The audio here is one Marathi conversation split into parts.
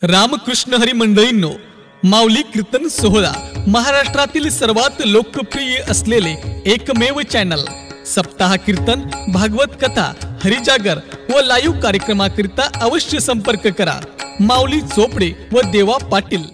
रामकृष्ण हरी मंडळींनो, माऊली कीर्तन सोहळा महाराष्ट्रातील सर्वात लोकप्रिय असलेले एकमेव चॅनल सप्ताह कीर्तन, भागवत कथा, हरिजागर व लाईव्ह कार्यक्रमाकरिता अवश्य संपर्क करा। माऊली चोपडे व देवा पाटील।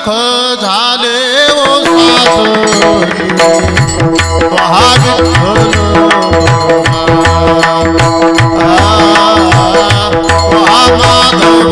सुख झाले ओ सासरी हा विठ्ठल हा माधव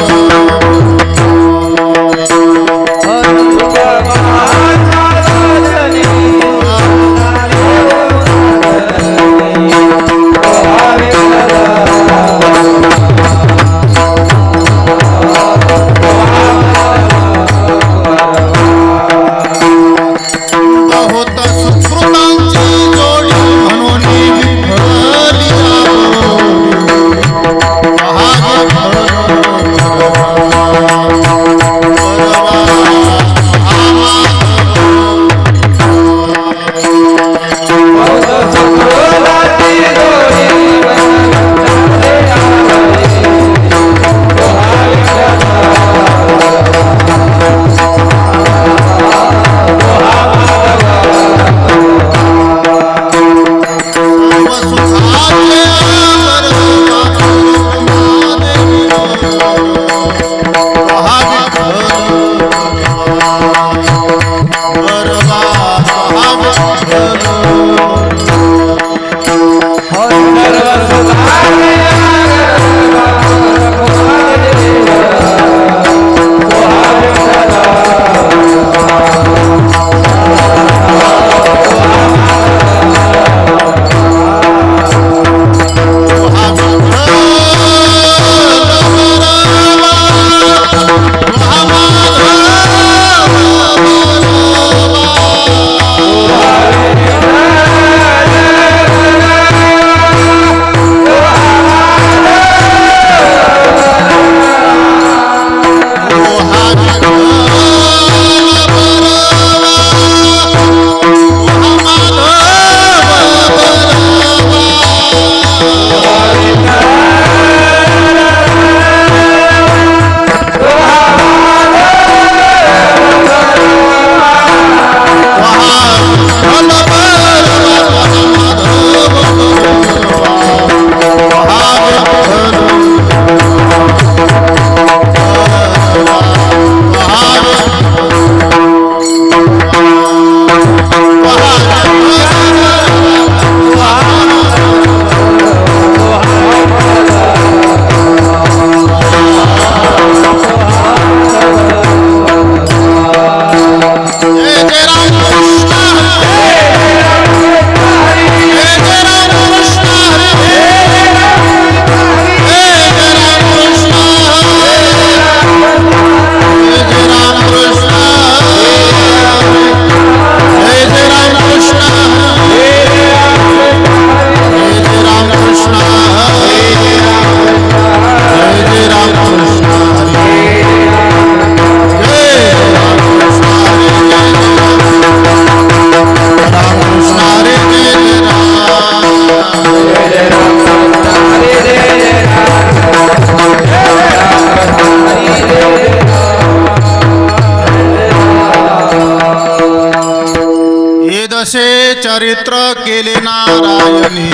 चरित्र केले नारायणी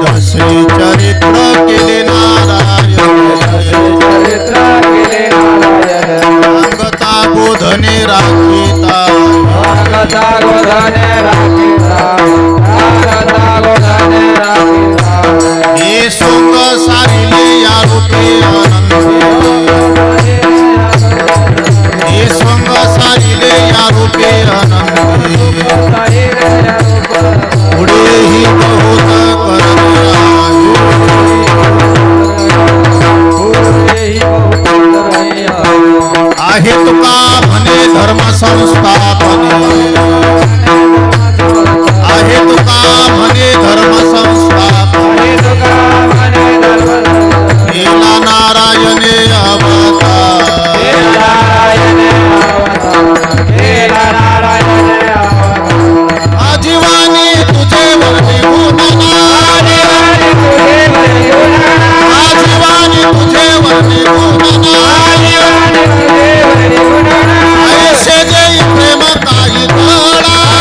दशे चरित्र केले नारायणी अंगता बोधने राखिता हे सोंग सारिले या रूपे हे सोंग सारिले या रूपे पुढे ही बहुत आहे तुका म्हणे धर्म संस्थापने आहे तुका म्हणे धर्म संस्थापने केला नारायणे अवतार आजीवानी तुझे वर्णी गुणना आजीवानी तुझे वर्णी गुणना ऐसे जय प्रेम काही धडा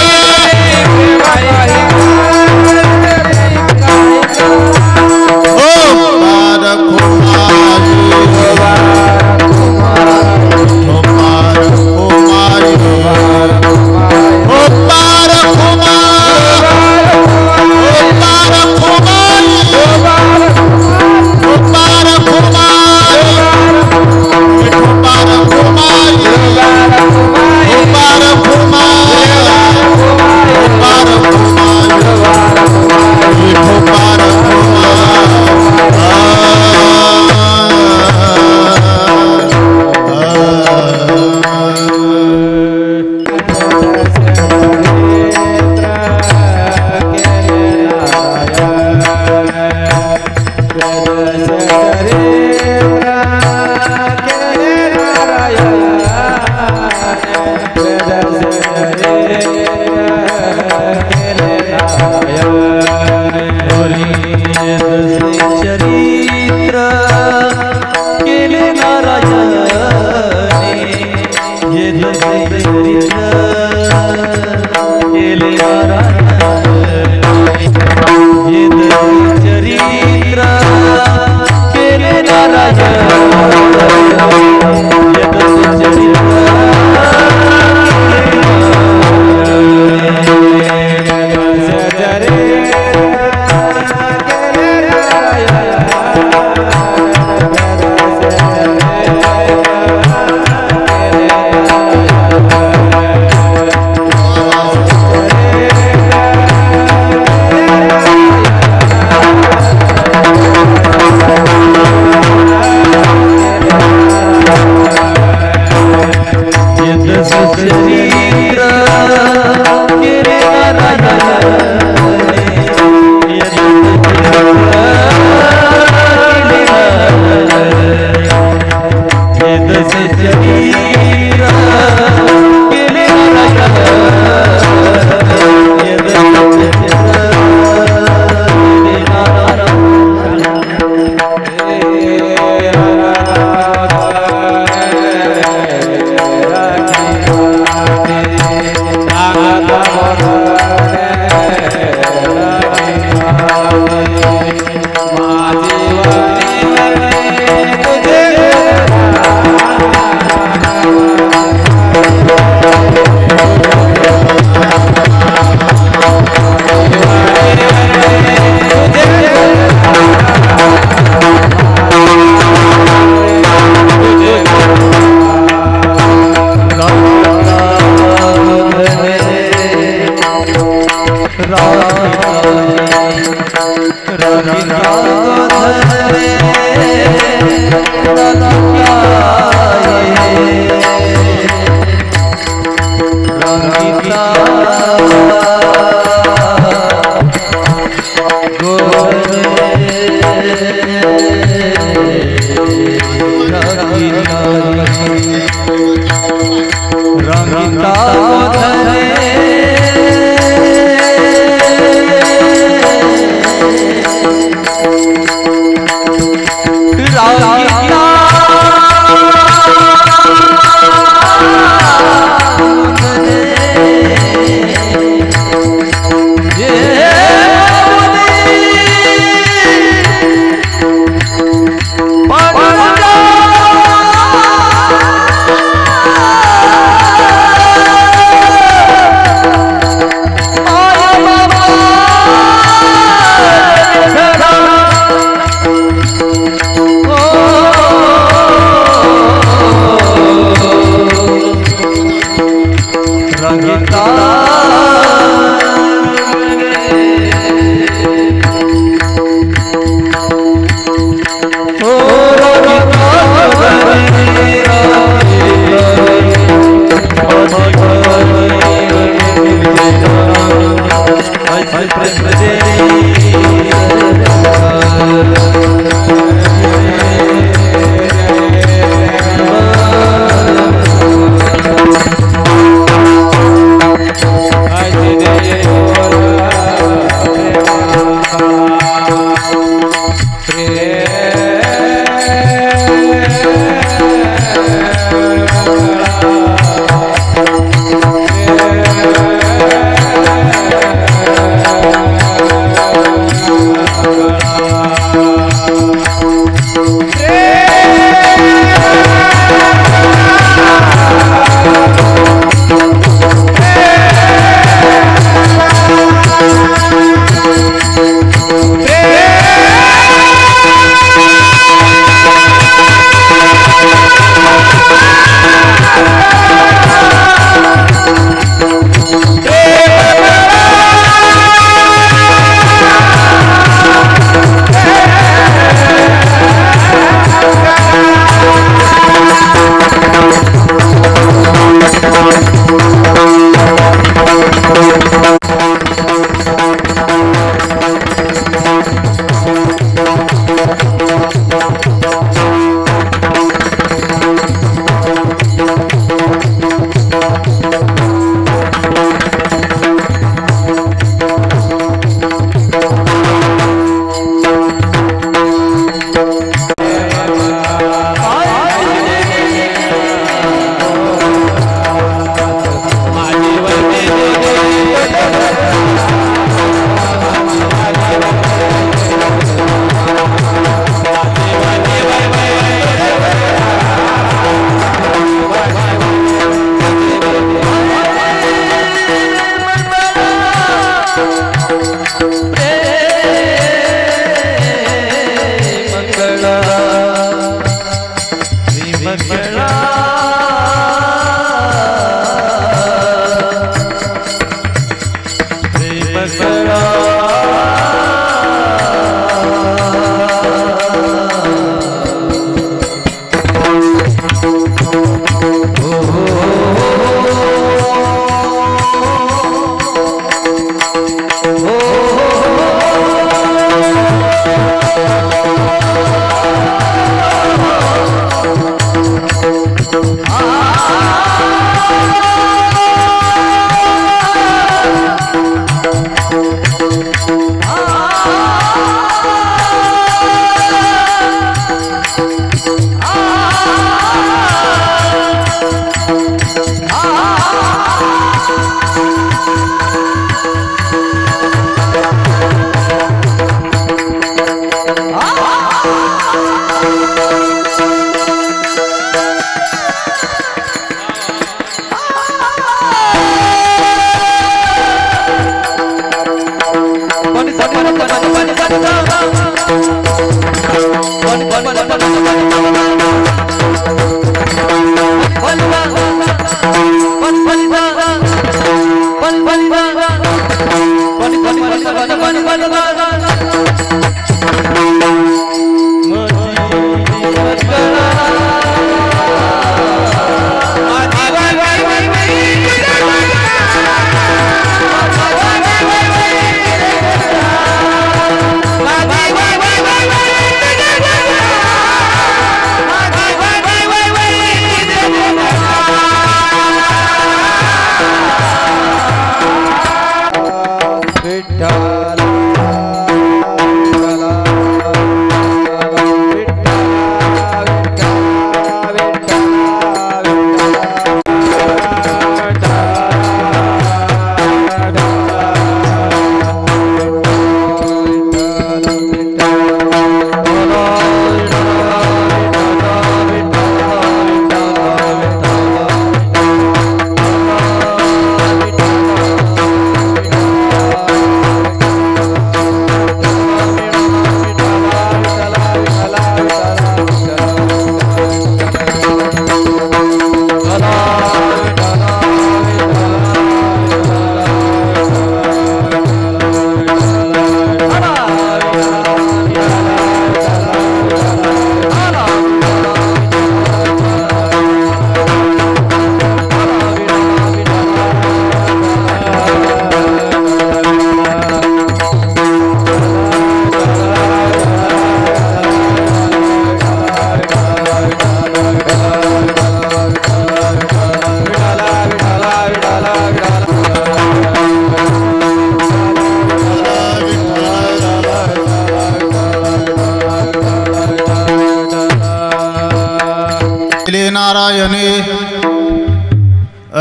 नारायणे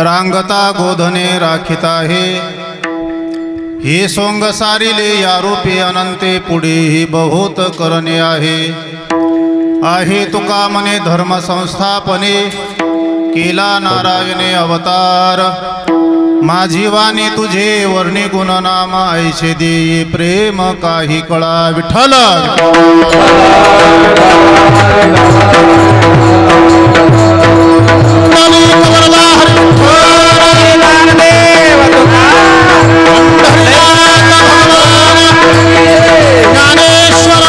रांगता गोधने राखिता हे सोंग सारिले या रूपे अनंते पुढे ही बहुत करणे आहे तुका मने धर्म संस्थापने केला नारायणे अवतार माझी वाणी तुझे वर्णी गुण नाम ऐसे दे प्रेम काही कळा विठ्ठल ज्ञानेश्वर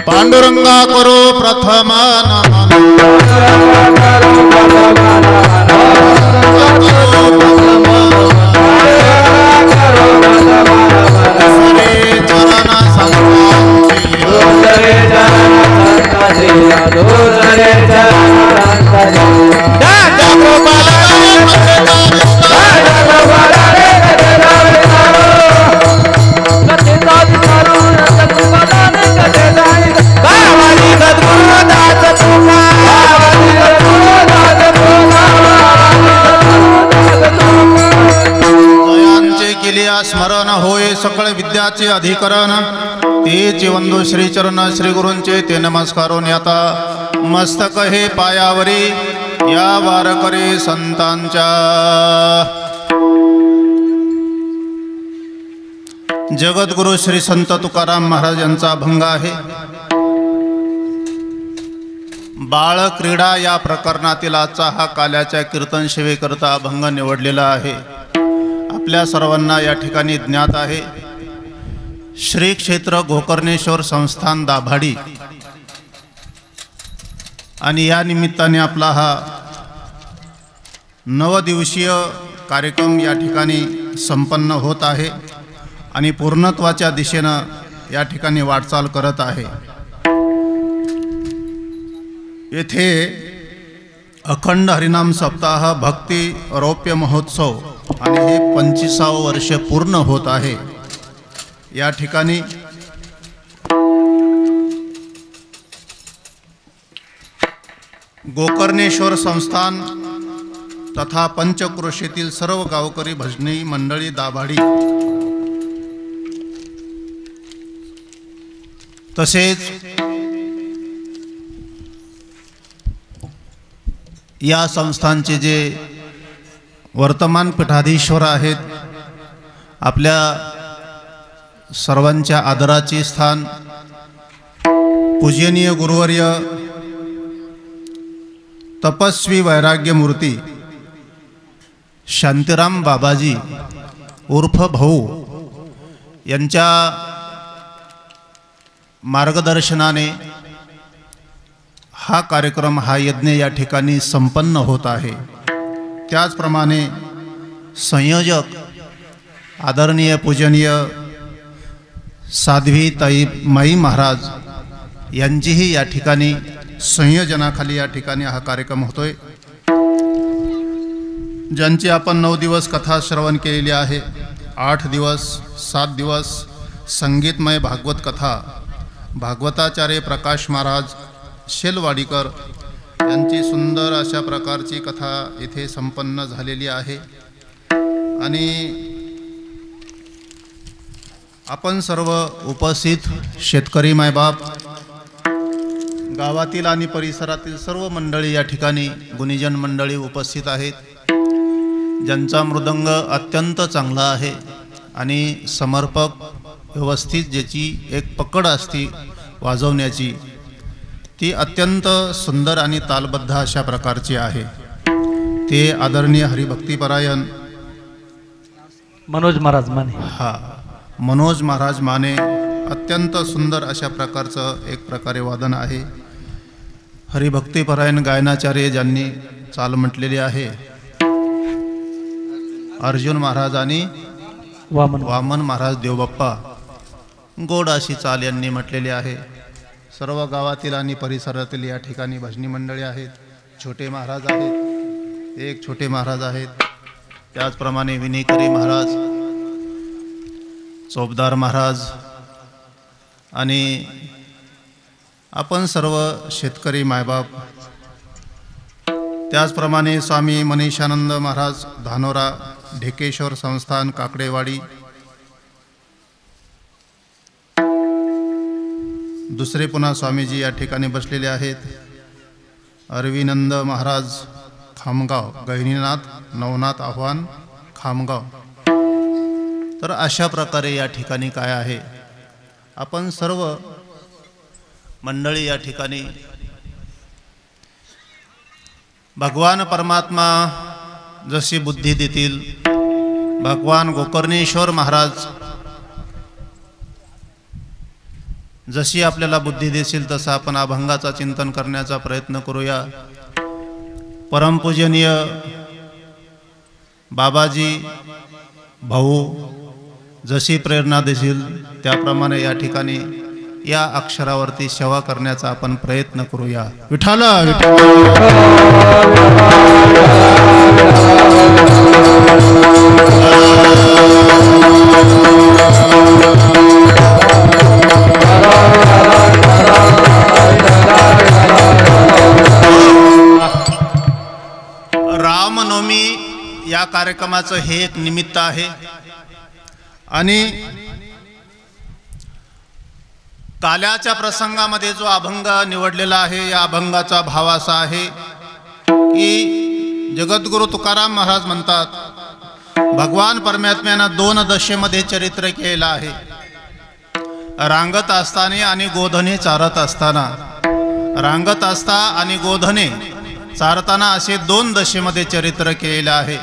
पांडुरंगा करो प्रथम स्मरण होय सकळ विद्याचे अधिकरण तेचे वंदो श्रीचरण श्री गुरूंचे ते नमस्कारून आता मस्तक हे पायावरी या वारकरी संतांच्या जगद्गुरु श्री संत तुकाराम महाराज यांचा अभंग आहे. बाळ क्रीडा या प्रकरणातील आजचा हा काल्याच्या कीर्तन सेवेकरता अभंग निवडलेला आहे. आपल्या सर्वांना या ठिकाणी ज्ञात आहे श्री क्षेत्र गोकर्णेश्वर संस्थान दाभाडी आणि या निमित्ताने आपला हा 9 दिवसीय कार्यक्रम या ठिकाणी संपन्न होत आहे आणि पूर्णत्वाच्या दिशेने या ठिकाणी वाटचाल करत आहे. येथे अखंड हरिनाम सप्ताह भक्ती रौप्य महोत्सव आणि हे 25वे वर्ष पूर्ण होत आहे. या ठिकाणी गोकर्णेश्वर संस्थान तथा पंचक्रोशीतील सर्व गावकरी भजनी मंडळी दाभाडी तसेच या संस्थांचे जे वर्तमान पीठाधीश्वर आहेत आपल्या सर्वांच्या आदराचे स्थान पूजनीय गुरुवर्य तपस्वी वैराग्य मूर्ती शांतीराम बाबाजी उर्फ भाऊ यांच्या मार्गदर्शनाने हा कार्यक्रम हा यज्ञ या ठिकाणी संपन्न होत आहे. त्याचप्रमाणे संयोजक आदरणीय पूजनीय साध्वी ताई माई महाराज यांचीही या ठिकाणी संयोजनाखाली या ठिकाणी हा कार्यक्रम होतोय. ज्यांची आपण 9 दिवस कथा श्रवण केलेली आहे. 8 दिवस 7 दिवस संगीतमय भागवत कथा भागवताचार्य प्रकाश महाराज शेलवाडीकर यांची सुंदर अशा प्रकारची कथा इथे संपन्न झालेली आहे. आणि आपण सर्व उपस्थित शेतकरी मायबाप गावातील आणि परिसरातील सर्व मंडळी या ठिकाणी गुणीजन मंडळी उपस्थित आहेत. ज्यांचा मृदंग अत्यंत चांगला आहे आणि समर्पक व्यवस्थित ज्याची एक पकड असते वाजवण्याची ती अत्यंत सुंदर आणि तालबद्ध अशा प्रकारची आहे. ते आदरणीय हरिभक्तीपरायण मनोज महाराज माने मनोज महाराज माने अत्यंत सुंदर अशा प्रकारचं एक प्रकारे वादन आहे. हरिभक्तीपरायण गायनाचार्य ज्यांनी चाल म्हटलेली आहे अर्जुन महाराज आणि वामन महाराज देवबाप्पा गोड अशी चाल यांनी म्हटलेली आहे. सर्व गावातील आणि परिसरातील या ठिकाणी भजनी मंडळी आहेत. छोटे महाराज आहेत, एक छोटे महाराज आहेत, त्याचप्रमाणे विनेकरी महाराज, चोपदार महाराज आणि आपण सर्व शेतकरी मायबाप, त्याचप्रमाणे स्वामी मनीषानंद महाराज धानोरा ढेकेश्वर संस्थान काकडेवाडी, दुसरे पुन्हा स्वामीजी या ठिकाणी बसलेले आहेत. अरविनंद महाराज खामगाव, गहिनीनाथ नवनाथ आव्हान खामगाव. तर अशा प्रकारे या ठिकाणी काय आहे, आपण सर्व मंडळी या ठिकाणी भगवान परमात्मा जशी बुद्धी देतील, भगवान गोकर्णेश्वर महाराज जशी आपल्याला बुद्धी देतील तसं आपण अभंगाचा चिंतन करण्याचा प्रयत्न करूया. परमपूजनीय बाबाजी भाऊ जशी प्रेरणा देतील त्याप्रमाणे या ठिकाणी या अक्षरावरती सेवा करण्याचा आपण प्रयत्न करूया. विठ्ठल रामनवमी या कार्यक्रमाचं हे एक निमित्त आहे आणि काल्याच्या प्रसंगामध्ये जो अभंग निवडलेला आहे या अभंगाचा भाव असा आहे की जगद्गुरु तुकाराम महाराज म्हणतात, भगवान परमात्म्यानं 2 दशेमध्ये चरित्र केलेलं आहे. रांगत असताना आणि गोधने चारत असताना, रांगत असता आणि गोधने चारताना असे 2 दशेमध्ये चरित्र केलेलं आहे.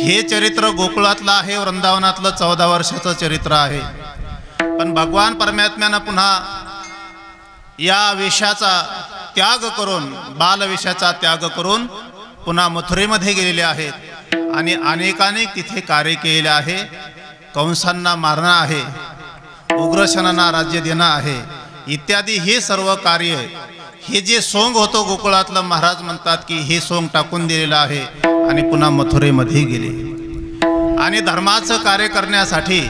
हे चरित्र गोकुळातलं आहे, वृंदावनातलं 14 वर्षाचं चरित्र आहे. पण भगवान परमात्म्यानं पुन्हा या विषयाचा त्याग करून, बालविषयाचा त्याग करून पुन्हा मथुरेमध्ये गेलेले आहेत आणि अनेकानेक तिथे कार्य केलेले आहे. कंसांना मारणं आहे, उग्रसेनांना राज्य देणं आहे इत्यादी. हे सर्व कार्य, हे जे सोंग होतं गोकुळातलं, महाराज म्हणतात की हे सोंग टाकून दिलेलं आहे आणि पुन्हा मथुरेमध्ये गेले. आणि धर्माचं कार्य करण्यासाठी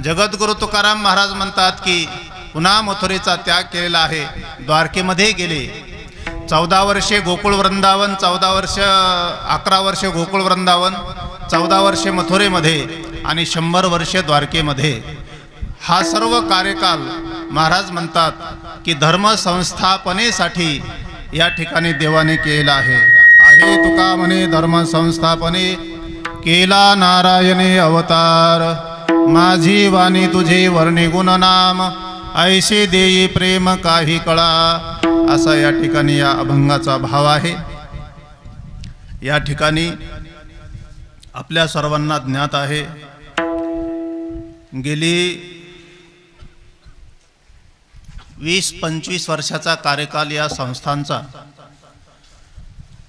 जगद्गुरु तुकाराम महाराज म्हणतात की पुन्हा मथुरेचा त्याग केलेला आहे. द्वारकेमध्ये गेले. 14 वर्षे गोकुळ वृंदावन, 11 वर्षे गोकुळ वृंदावन, 14 वर्षे मथुरेमध्ये आणि 100 वर्षे द्वारकेमध्ये. हा सर्व कार्यकाल महाराज म्हणतात की धर्म संस्थापनेसाठी या ठिकाणी देवाने केला आहे. आहे तुका म्हणे धर्म संस्थापने केला नारायणे अवतार, माझी वाणी तुझे वर्णी गुण नाम, ऐसे देई प्रेम काही कळा. असा या ठिकाणी या अभंगाचा भाव आहे. या ठिकाणी आपल्या सर्वांना ज्ञात आहे, गेली 20-25 वर्षाचा कार्यकाल या संस्थांचा.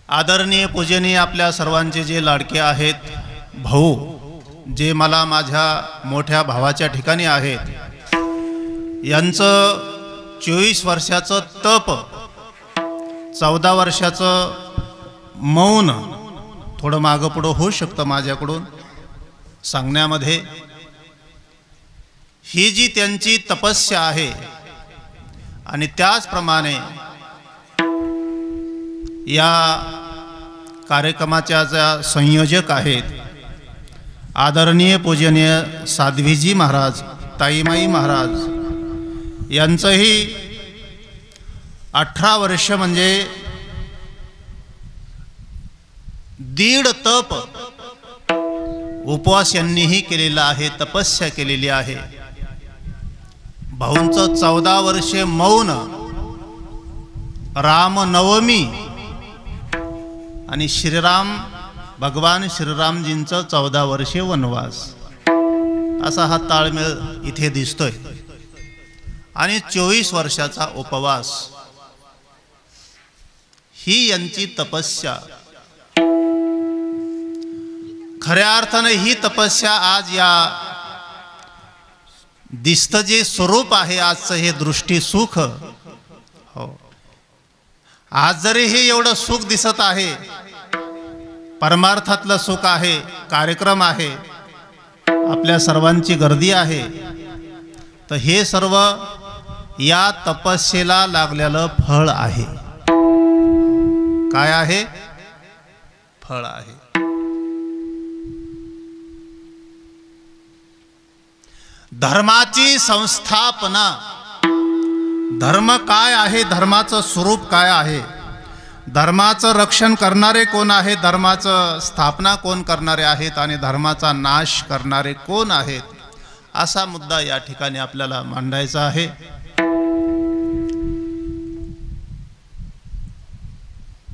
आदरणीय पूजनीय आपल्या सर्वांचे जे लाडके आहेत भाऊ, जे मला माझ्या मोठ्या भावाच्या ठिकाणी आहेत, यांचं 24 वर्षाचं तप, 14 वर्षाचं मौन, थोडं मागं पुढं होऊ शकतं माझ्याकडून सांगण्यामध्ये. ही जी त्यांची तपस्या आहे आणि त्याचप्रमाणे या कार्यक्रमाच्या ज्या संयोजक आहेत आदरणीय पूजनीय साध्वीजी महाराज, ताईमाई महाराज, यांचंही 18 वर्ष म्हणजे 1.5 तप उपवास यांनीही केलेला आहे, तपस्या केलेली आहे. भाऊंचं 14 वर्षे मौन, रामनवमी आणि भगवान श्रीरामजींचं 14 वर्षे वनवास. असा हा ताळमेळ इथे दिसतोय. आणि 24 वर्षाचा उपवास, ही यांची तपस्या. खऱ्या अर्थाने ही तपस्या आज या दिसतं जे स्वरूप आहे आजचं हे दृष्टी सुख, हो, आज जरी हे एवढं सुख दिसत आहे, परमार्थातलं सुख आहे, कार्यक्रम आहे, आपल्या सर्वांची गर्दी आहे, तर हे सर्व या तपस्येला लागलेलं फळ आहे. काय आहे? फळ आहे. धर्माची संस्थापना. धर्म काय आहे? धर्माचं स्वरूप काय आहे? धर्माचं रक्षण करणारे कोण आहे? धर्माचं स्थापना कोण करणारे आहेत? आणि धर्माचा नाश करणारे कोण आहेत? असा मुद्दा या ठिकाणी आपल्याला मांडायचा आहे.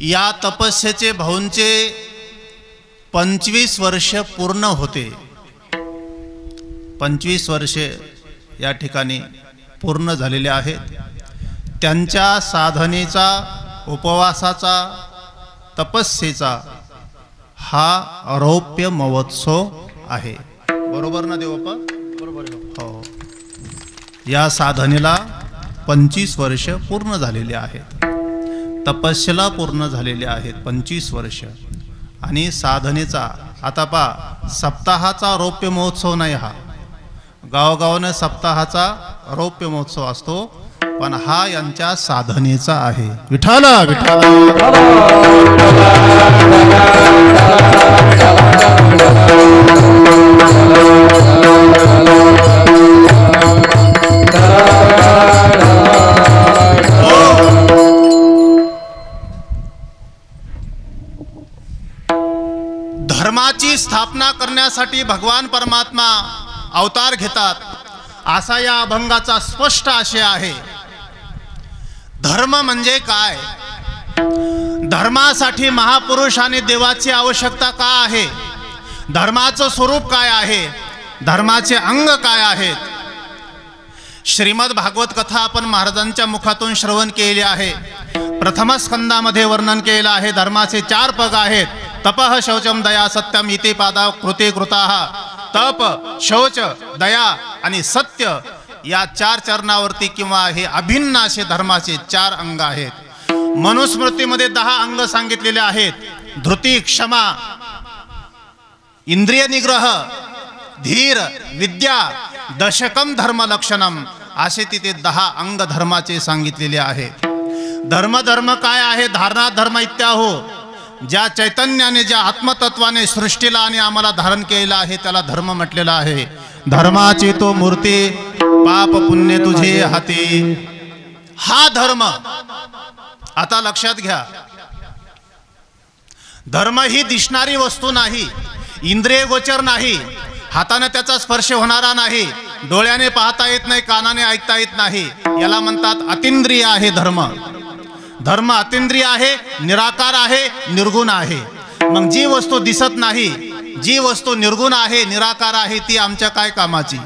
या तपस्येचे भाऊंचे 25 वर्ष पूर्ण होते. 25 वर्षे या ठिकाणी पूर्ण झालेले आहेत. त्यांच्या साधनेचा, उपवासाचा, तपस्येचा हा रौप्य महोत्सव आहे. बरोबर ना देवप्पा? बरोबर. हो, या साधनेला 25 वर्ष पूर्ण झालेले आहेत. तपस्येला पूर्ण झालेले आहेत 25 वर्ष. आणि साधनेचा आता पहा, सप्ताहाचा रौप्य महोत्सव नाही हा. गावगावानं सप्ताहाचा रौप्य महोत्सव असतो, पण हा यांच्या साधनेचा आहे. विठाला विठाला. धर्माची स्थापना करण्यासाठी भगवान परमात्मा अवतार घेतात, असा या अभंगाचा स्पष्ट आशय आहे. धर्म म्हणजे काय? धर्मासाठी महापुरुष आणि देवाची आवश्यकता का आहे? धर्माचं स्वरूप काय आहे? धर्माचे अंग काय आहेत? श्रीमद भागवत कथा आपण महाराजांच्या मुखातून श्रवण केली आहे. प्रथम स्कंदामध्ये वर्णन केलं आहे. धर्माचे 4 पग आहेत. तपः शौचम दया सत्यम इति पादा कृते कृताः. तप, शौच, दया आणि सत्य या 4 चरणावरती किंवा हे अभिन्न असे धर्माचे 4 अंग आहेत. मनुस्मृतीमध्ये 10 अंग सांगितलेले आहेत. धृती, क्षमा, इंद्रिय निग्रह, धीर, विद्या, दशकम धर्म लक्षणम असे तिथे 10 अंग धर्माचे सांगितलेले आहेत. धर्म काय आहे? धारणा धर्म इत्याहो. ज्या चैतन्याने, ज्या आत्मतत्वाने सृष्टीला आणि आम्हाला धारण केलेला आहे त्याला धर्म म्हटलेला आहे. धर्माची तो मूर्ती, पाप पुण्य तुझे हाती. हा धर्म आता लक्षात घ्या. धर्म ही दिसणारी वस्तू नाही, इंद्रिय गोचर नाही, हाताने त्याचा स्पर्श होणारा नाही, डोळ्याने पाहता येत नाही, कानाने ऐकता येत नाही. याला म्हणतात अतिंद्रिय आहे धर्म. धर्म अतिंद्रिय आहे, निराकार आहे, निर्गुण आहे. मग जी वस्तू दिसत नाही, जी वस्तू निर्गुण आहे, निराकार आहे, ती आमच्या काय कामाची?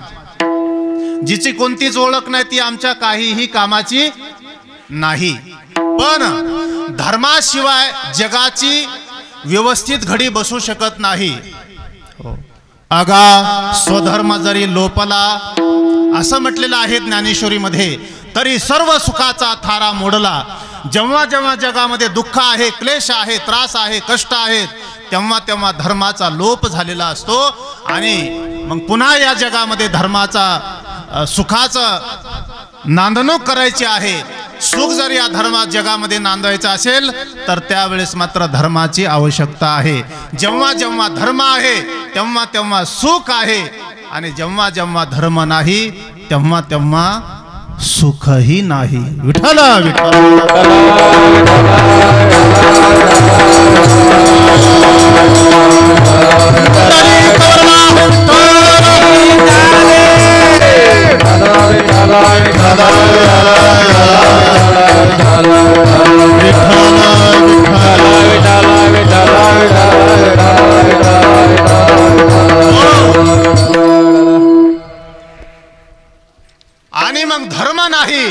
जिची कोणतीच ओळख नाही ती आमच्या काहीही कामाची नाही. पण धर्माशिवाय जगाची व्यवस्थित घडी बसू शकत नाही. अगा स्वधर्म जरी लोपला असं म्हटलेलं आहे ज्ञानेश्वरीमध्ये, तरी सर्व सुखाचा थारा मोडला. जेव्हा जेव्हा जगामध्ये दुःख आहे, क्लेश आहे, त्रास आहे, कष्ट आहेत, तेव्हा तेव्हा धर्माचा लोप झालेला असतो. आणि मग पुन्हा या जगामध्ये धर्माचा, सुखाचं नांदणूक करायची आहे. सुख जर या धर्मात जगामध्ये नांदायचं असेल तर त्यावेळेस मात्र धर्माची आवश्यकता आहे. जेव्हा जेव्हा धर्म आहे तेव्हा तेव्हा सुख आहे, आणि जेव्हा जेव्हा धर्म नाही तेव्हा तेव्हा सुखही नाही. विठ्ठला विठ्ठला. आणि मग धर्म नाही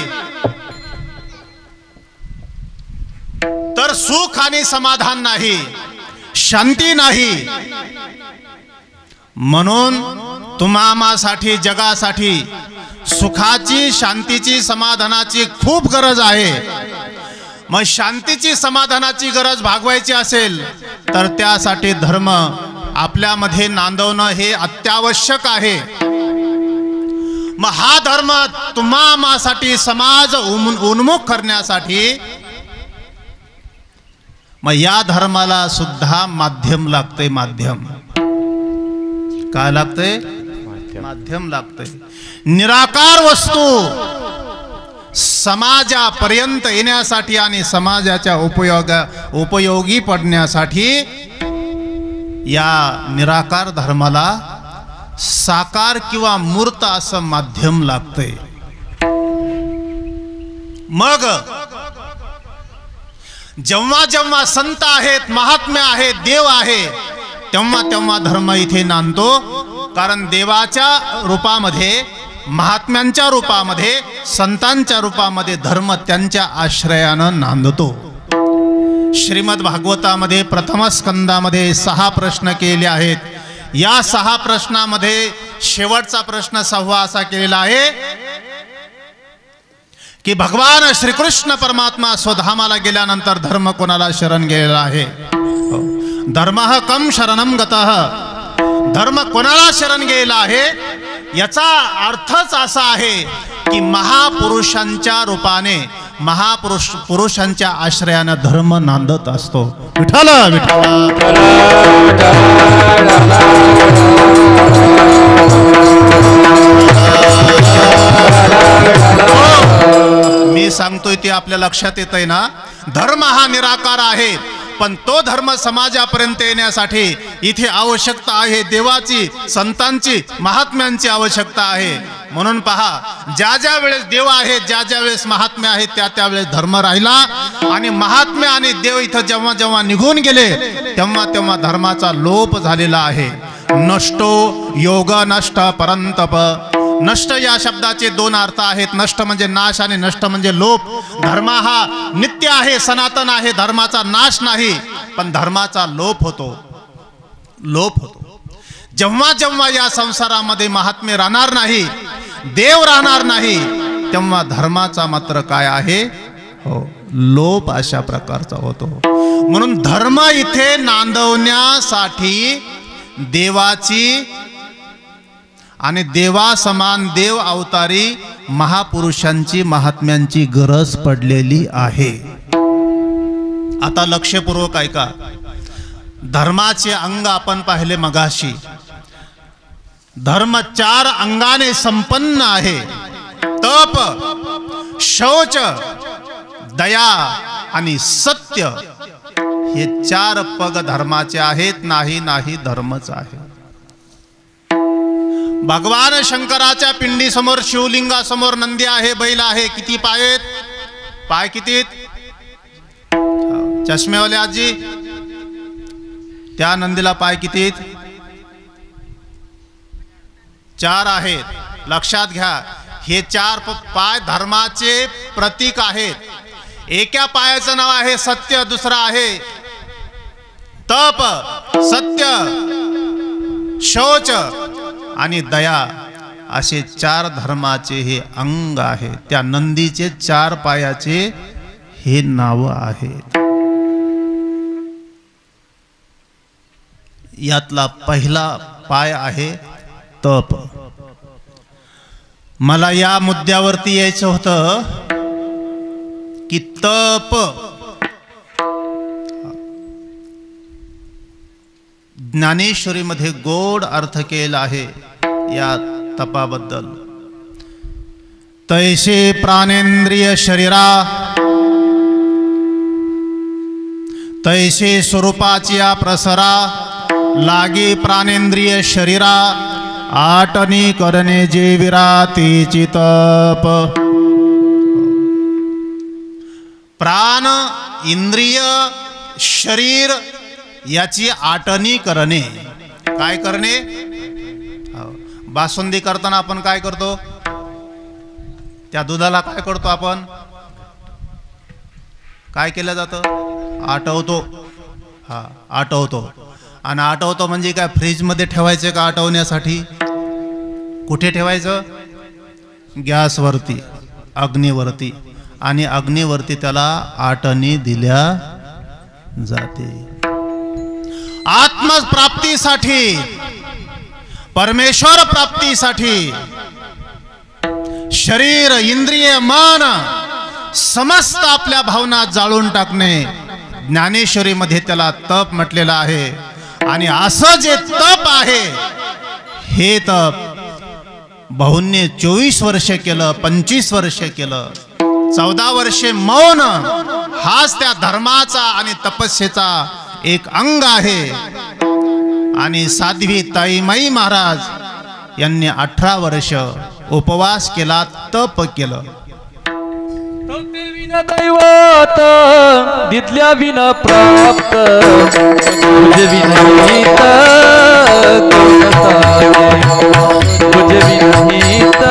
तर सुख आणि समाधान नाही, शांती नाही. म्हणून तुम्हामासाठी जगासाठी सुखाची, शांतीची, समाधानाची खूप गरज आहे. मग शांतीची, समाधानाची गरज भागवायची असेल तर त्यासाठी धर्म आपल्यामध्ये नांदवणं हे अत्यावश्यक आहे. मग हा धर्म तुम्हामासाठी समाज उन्मुख करण्यासाठी मग या धर्माला सुद्धा माध्यम लागते. माध्यम काय लागते? माध्यम लागते. निराकार वस्तू समाजापर्यंत येण्यासाठी आणि समाजाच्या उपयोगी पडण्यासाठी या निराकार धर्माला साकार किंवा मूर्त असं माध्यम लागते. मग जेव्हा जेव्हा संत आहेत, महात्म्य आहेत, देव आहे, तेव्हा तेव्हा धर्म इथे नांदतो. कारण देवाच्या रूपामध्ये, महात्म्यांच्या रूपामध्ये, संतांच्या रूपामध्ये धर्म त्यांच्या आश्रयानं नांदतो. श्रीमद भागवतामध्ये प्रथम स्कंदामध्ये 6 प्रश्न केले आहेत. या 6 प्रश्नामध्ये शेवटचा प्रश्न 6वा असा केलेला आहे की भगवान श्रीकृष्ण परमात्मा स्वधामाला गेल्यानंतर धर्म कोणाला शरण गेलेला आहे? धर्मः कम शरणम गतः. धर्म कोणाला शरण गेला आहे याचा अर्थच असा आहे की महापुरुषांच्या रूपाने, महापुरुषांच्या आश्रयाने धर्म नांदत असतो. विठ्ठल विठ्ठल. मी सांगतोय ते आपल्या लक्षात येतंय ना. धर्म हा निराकार आहे, पण तो धर्म समाजापर्यंत येण्यासाठी इथे आवश्यकता आहे देवाची, संतांची, महात्म्यांची आवश्यकता आहे. म्हणून पहा, ज्या ज्या वेळेस देव आहे, ज्या ज्या वेळेस महात्म्य आहेत, त्या त्यावेळेस धर्म राहिला. आणि महात्म्य आणि देव इथं जेव्हा जेव्हा निघून गेले तेव्हा तेव्हा धर्माचा लोप झालेला आहे. नष्टो योग नष्ट परंतप. नष्ट या शब्दाचे 2 अर्थ आहेत. नष्ट म्हणजे नाश आणि नष्ट म्हणजे लोप. धर्म हा नित्य आहे, सनातन आहे. धर्माचा नाश नाही, पण धर्माचा लोप होतो. लोप होतो जेव्हा जेव्हा या संसारामध्ये महात्म्य राहणार नाही, देव राहणार नाही, तेव्हा धर्माचा मात्र काय आहे? हो, लोप अशा प्रकारचा होतो. म्हणून धर्म इथे नांदवण्यासाठी देवाची आणि देवा समान देव अवतारी महापुरुषांची, महात्म्यांची गरज पडलेली आहे. आता लक्षपूर्वक ऐका. धर्माचे अंग आपण पाहिले मगाशी. धर्म 4 अंगाने संपन्न आहे. तप, शौच, दया आणि सत्य हे 4 पग धर्माचे आहेत. नाही नाही धर्मच आहे. भगवान शंकराच्या पिंडी समोर, शिवलिंगासमोर नंदी आहे, बैल आहे. किती पाय आहेत? पाय किती? चष्मेवाले आजी, त्या नंदीला पाय किती? 4 आहेत. लक्षात घ्या, हे 4 पाय धर्माचे प्रतीक आहेत. एका पायाचं नाव आहे सत्य, दुसरा आहे तप, सत्य, शौच आणि दया. असे 4 धर्माचे हे अंग आहे. त्या नंदीचे 4 पायाचे हे नाव आहेत. यातला पहिला पाय आहे तप. मला या मुद्द्यावरती यायचं होतं की तप ज्ञानेश्वरीमध्ये गोड अर्थ केला आहे या तपाबद्दल. तैसे प्राणेंद्रिय शरीरा, तैसे स्वरूपाची प्रसरा, लागे प्राणेंद्रिय शरीरा, आटनी करणे जे विरातीची तप. प्राण, इंद्रिय, शरीर याची आटणी करणे. काय करणे? बासुंदी करताना आपण काय करतो? त्या दुधाला काय करतो आपण? काय केलं जातं? आटवतो. हा, आटवतो. आणि आटवतो म्हणजे काय फ्रीजमध्ये ठेवायचं का आटवण्यासाठी? कुठे ठेवायचं? गॅसवरती, अग्नीवरती, आणि अग्नीवरती त्याला आटणी दिल्या जाते. आत्मप्राप्तीसाठी, परमेश्वर प्राप्तीसाठी शरीर, इंद्रिय, मन समस्त आपल्या भावना जाळून टाकणे, ज्ञानेश्वरीमध्ये त्याला तप म्हटलेलं आहे. आणि असं जे तप आहे, हे तप भाऊंनी 24 वर्ष केलं, 25 वर्ष केलं, 14 वर्षे मौन. हाच त्या धर्माचा आणि तपस्येचा एक अंग आहे. आणि साध्वी ताईमाई महाराज यांनी 18 वर्ष उपवास केला, तप केलं. दैवत दिदल्या विना प्राप्त, तुझे विनहित तुझे विनहित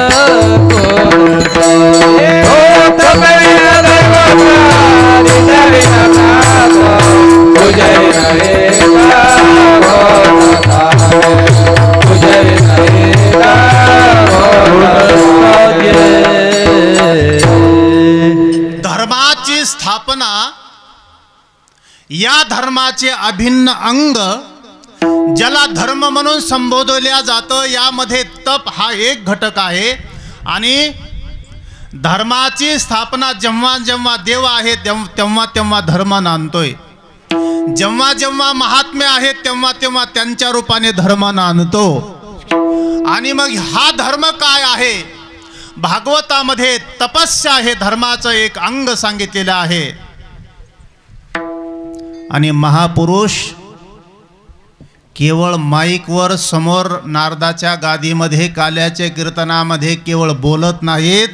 धर्माची स्थापना, या धर्माचे अभिन्न अंग ज्याला धर्म म्हणून संबोधल्या जातं, यामध्ये तप हा एक घटक आहे. आणि धर्माची स्थापना जेव्हा जेव्हा देव आहे तेव्हा तेव्हा धर्म नांदतोय. जेव्हा जेव्हा महात्मे आहेत तेव्हा तेव्हा त्यांच्या रूपाने धर्म नांदतो. आणि मग हा धर्म काय आहे? भागवतामध्ये तपस्या हे धर्माचं एक अंग सांगितलेलं आहे. आणि महापुरुष केवळ माईकवर समोर नारदाच्या गादीमध्ये काल्याच्या कीर्तनामध्ये केवळ बोलत नाहीत,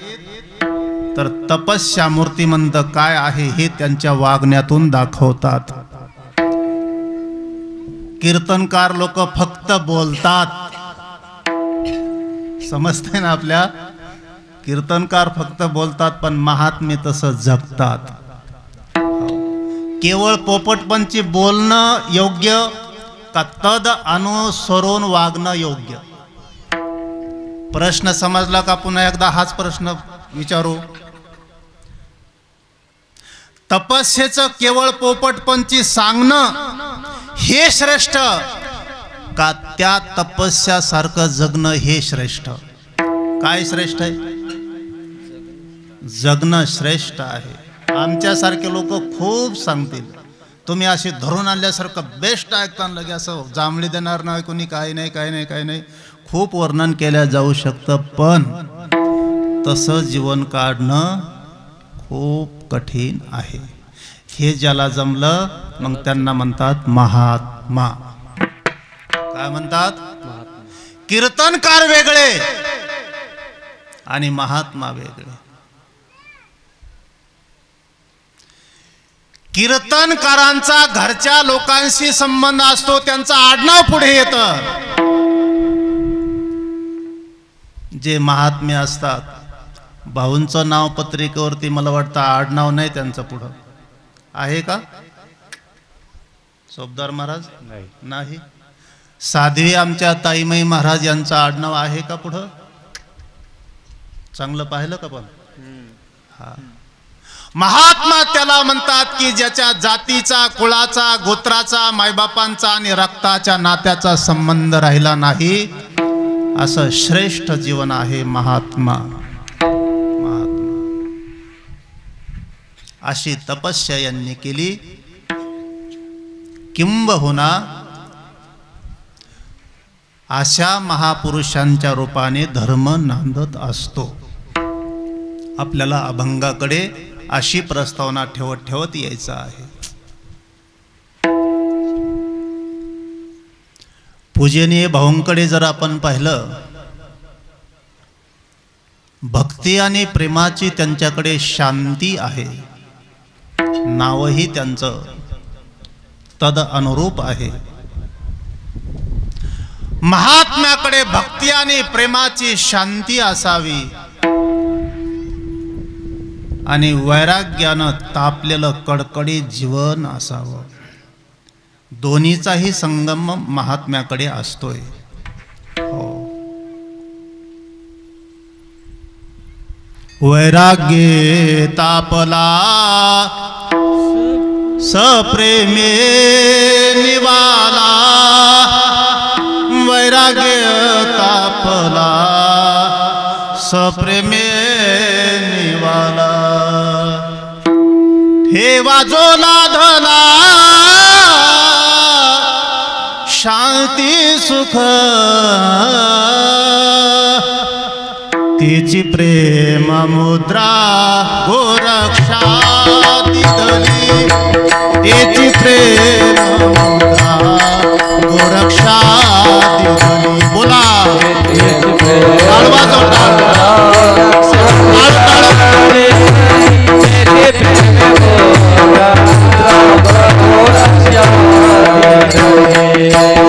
तर तपस्या मूर्तिमंत काय आहे हे त्यांच्या वागण्यातून दाखवतात. कीर्तनकार लोक फक्त बोलतात, समजते ना आपल्या? कीर्तनकार फक्त बोलतात, पण महात्मे तसं जगतात. केवळ पोपटपंची बोलणं योग्य का तद अनुसरून वागणं योग्य? प्रश्न समजला का? पुन्हा एकदा हाच प्रश्न विचारू. तपस्येचं केवळ पोपटपंची सांगणं हे श्रेष्ठ का त्या तपस्यासारखं जगणं हे श्रेष्ठ? काय श्रेष्ठ आहे? जगणं श्रेष्ठ आहे. आमच्यासारखे लोक खूप सांगतील, तुम्ही अशी धरून आणल्यासारखं बेस्ट ऐकता लगे असं जांभळी देणार नाही कोणी, काही नाही काही नाही काही नाही, खूप वर्णन केल्या जाऊ शकतं. पण तसं जीवन काढणं खूप कठीण आहे. हे ज्याला जमलं मग त्यांना म्हणतात महात्मा. काय म्हणतात? कीर्तनकार वेगळे आणि महात्मा वेगळे. कीर्तनकारांचा घरच्या लोकांशी संबंध असतो, त्यांचं आडनाव पुढे येतं. जे महात्मे असतात, भाऊंचं नाव पत्रिकेवरती मला वाटतं आडनाव नाही त्यांचं पुढं आहे का? सोबदार महाराज नाही. साध्वी आमच्या ताईमाई महाराज यांचं आडनाव आहे का पुढं? चांगलं पाहिलं का? पण हा महात्मा त्याला म्हणतात की ज्याच्या जातीचा, कुळाचा, गोत्राचा, मायबापांचा आणि रक्ताच्या नात्याचा संबंध राहिला नाही, असं श्रेष्ठ जीवन आहे महात्मा. महात्मा अशी तपस्या यांनी केली. किंबहुना अशा महापुरुषांच्या रूपाने धर्म नांदत असतो. आपल्याला अभंगाकडे अशी प्रस्तावना ठेवत ठेवत यायचं आहे. पूजनीय भाऊंकडे जर आपण पाहिलं, भक्ती आणि प्रेमाची त्यांच्याकडे शांती आहे. नावही त्यांचं तद अनुरूप आहे. महात्म्याकडे भक्ती आणि प्रेमाची शांती असावी आणि वैराग्यानं तापलेलं कडकडीत जीवन असावं. दोन्हीचाही संगम महात्म्याकडे असतोय. हो. वैराग्ये तापला सप्रेमे निवाला, वैराग्य तापला सप्रेमे निवाला, ठेवा जो लाधला शांती सुख, तिची प्रेम मुद्रा गोरक्षा दिदली, तिची प्रेम मुद्रा गोरक्षा दिदली. बोला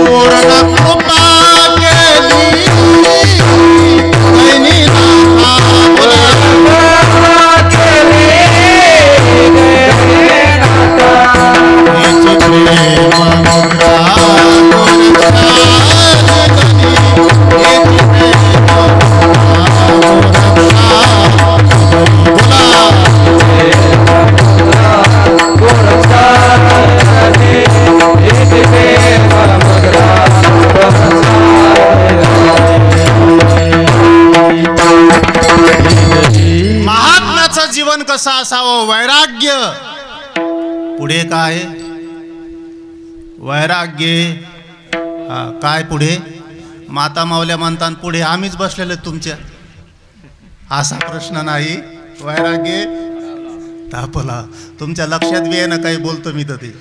पूर्ण कृपा केली जीवन कसं असावं. वैराग्य पुढे काय? वैराग्य काय पुढे? माता मावल्या म्हणतात पुढे आम्हीच बसलेले तुमच्या, असा प्रश्न नाही. वैराग्य तापला तुमच्या लक्षात बी आहे ना काही बोलतो मी तर ते.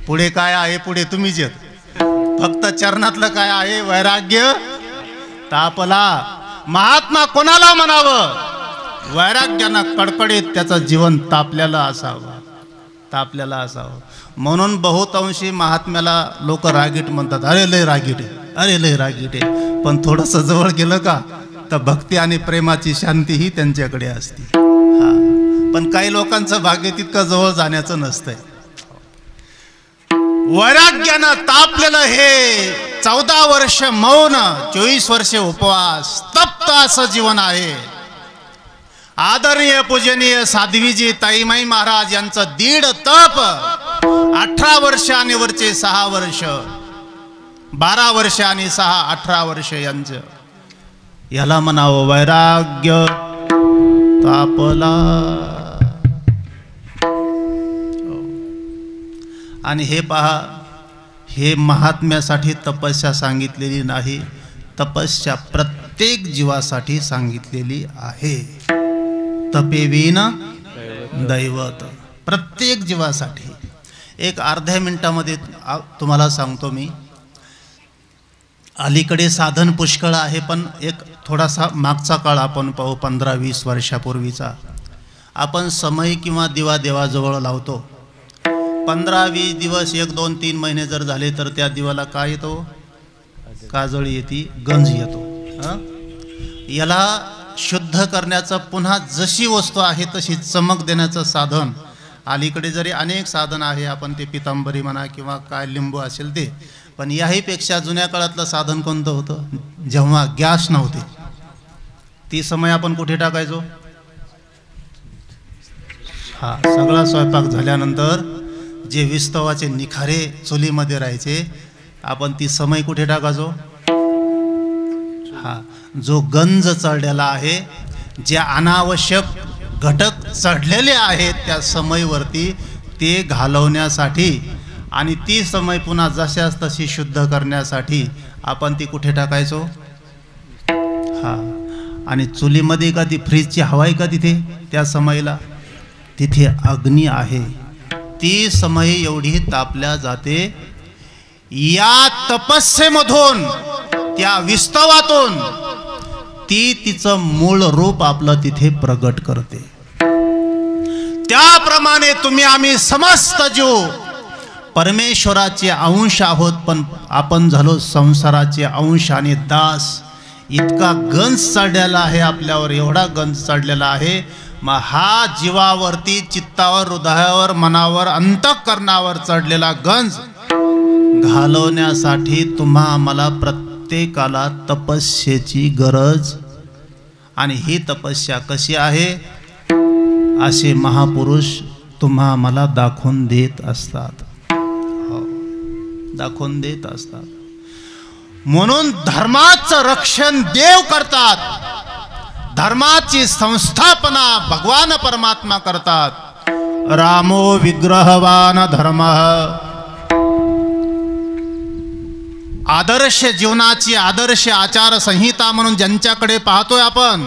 पुढे काय आहे? पुढे तुम्हीच येत. फक्त चरणातलं काय आहे? वैराग्य तापला. महात्मा कोणाला म्हणावं? वैराग्यानं कडकडीत त्याचं जीवन तापलेलं असावं, तापलेलं असावं. म्हणून बहुतांशी महात्म्याला लोक रागीट म्हणतात. अरे लय रागीट आहे, अरे लय रागीट आहे. पण थोडंसं जवळ गेलं का तर भक्ती आणि प्रेमाची शांती ही त्यांच्याकडे असते. पण काही लोकांचं भाग्य तितकं जवळ जाण्याचं नसतंय. वैराग्यानं तापलेलं हे 14 वर्ष मौन, 24 वर्षे उपवास, तप्त असं जीवन आहे. आदरणीय पूजनीय साध्वीजी ताईमाई महाराज यांचं 1.5 तप, 18 वर्ष आणि वरचे 6 वर्ष, 12 वर्ष आणि 6, 18 वर्ष यांचं, याला म्हणावं वैराग्य तापला. आणि हे पहा, हे महात्म्यासाठी तपस्या सांगितलेली नाही, तपस्या प्रत्येक जीवासाठी सांगितलेली आहे. तपेविन दैवत, प्रत्येक जीवासाठी. एक अर्ध्या मिनिटामध्ये तुम्हाला सांगतो मी. अलीकडे साधन पुष्कळ आहे, पण एक थोडासा मागचा काळ आपण पाहू. 15-20 वर्षापूर्वीचा आपण समय किंवा दिवा देवाजवळ लावतो. 15-20 दिवस, 1, 2, 3 महिने जर झाले तर त्या दिवाला काय येतो? काजळी येते, गंज येतो. याला शुद्ध करण्याचं, पुन्हा जशी वस्तू आहे तशी चमक देण्याचं साधन अलीकडे जरी अनेक साधन आहे. आपण ते पितांबरी म्हणा किंवा काय लिंबू असेल ते, पण याहीपेक्षा जुन्या काळातलं साधन कोणतं होतं? जेव्हा गॅस नव्हते ती समय आपण कुठे टाकायचो? सगळा स्वयंपाक झाल्यानंतर जे विस्तवाचे निखारे चुलीमध्ये राहायचे, आपण ती समय कुठे टाकायचो? जो गंज चढलेला आहे, जे अनावश्यक घटक चढलेले आहेत त्या समयवरती, ते घालवण्यासाठी आणि ती समय पुन्हा जशास तशी शुद्ध करण्यासाठी आपण ती कुठे टाकायचो? आणि चुलीमध्ये का ती फ्रीजची हवा आहे का तिथे? त्या समयला तिथे अग्नी आहे. ती समय एवढी तापल्या जाते. या तपस्येमधून, त्या विस्तवातून ती तिचं मूळ रूप आपलं तिथे प्रगट करते. त्याप्रमाणे तुम्ही आम्ही समस्त जीव परमेश्वराचे अंश आहोत, पण आपण झालो संसाराचे अंश आणि दास. इतका गंज चढलेला आहे आपल्यावर, एवढा गंज चढलेला आहे. मग हा जीवावरती, चित्तावर, हृदयावर, मनावर, अंतःकरणावर चढलेला गंज घालवण्यासाठी तुम्हा आम्हाला प्रत्येकाला तपस्येची गरज, आणि ही तपस्या कशी आहे असे महापुरुष तुम्हा आम्हाला दाखवून देत असतात, दाखवून देत असतात. म्हणून धर्माचं रक्षण देव करतात, धर्माची संस्थापना भगवान परमात्मा करतात. रामो विग्रहवान धर्मः. आदर्श जीवनाची आदर्श आचार संहिता म्हणून ज्यांच्याकडे पाहतोय आपण,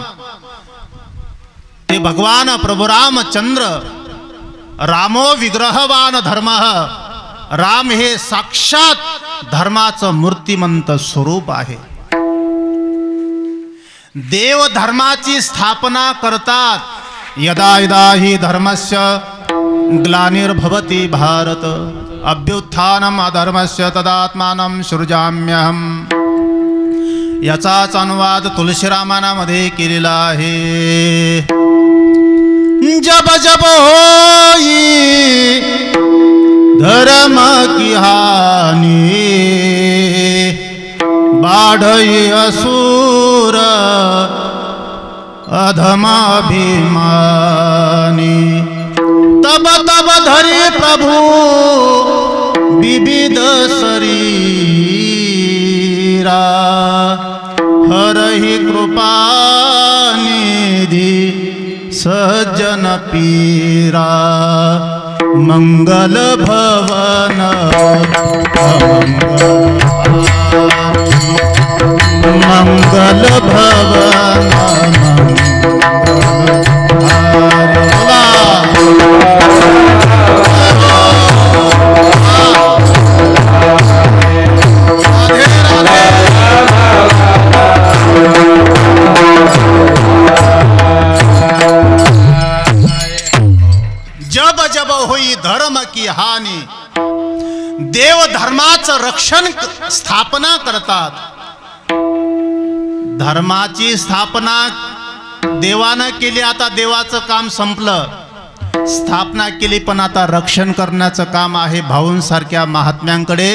ते भगवान प्रभू रामचंद्र. रामो विग्रहवान धर्मः. राम हे साक्षात धर्माचं मूर्तिमंत स्वरूप आहे. देव धर्माची स्थापना करतात. यदा यदा हि धर्मस्य ग्लानिर्भवति भारत अभ्युत्थानम अधर्मस्य तदात्मानं सृजाम्यहम. याचाच अनुवाद तुलसीरामानामध्ये केलेला आहे. जब जब होई धर्म की हानि बाढ़ई असुर अधमाभिमानी तब तब धरि प्रभु विविध शरीरा हरहि कृपा निधि सज्जन पीरा. मंगल भवन मंगल भवन जब जब होई धर्म की हानी. देव धर्माचं रक्षण स्थापना करतात. धर्माची स्थापना देवानं केली, आता देवाचं काम संपलं. स्थापना केली, पण आता रक्षण करण्याचं काम आहे भाऊंसारख्या महात्म्यांकडे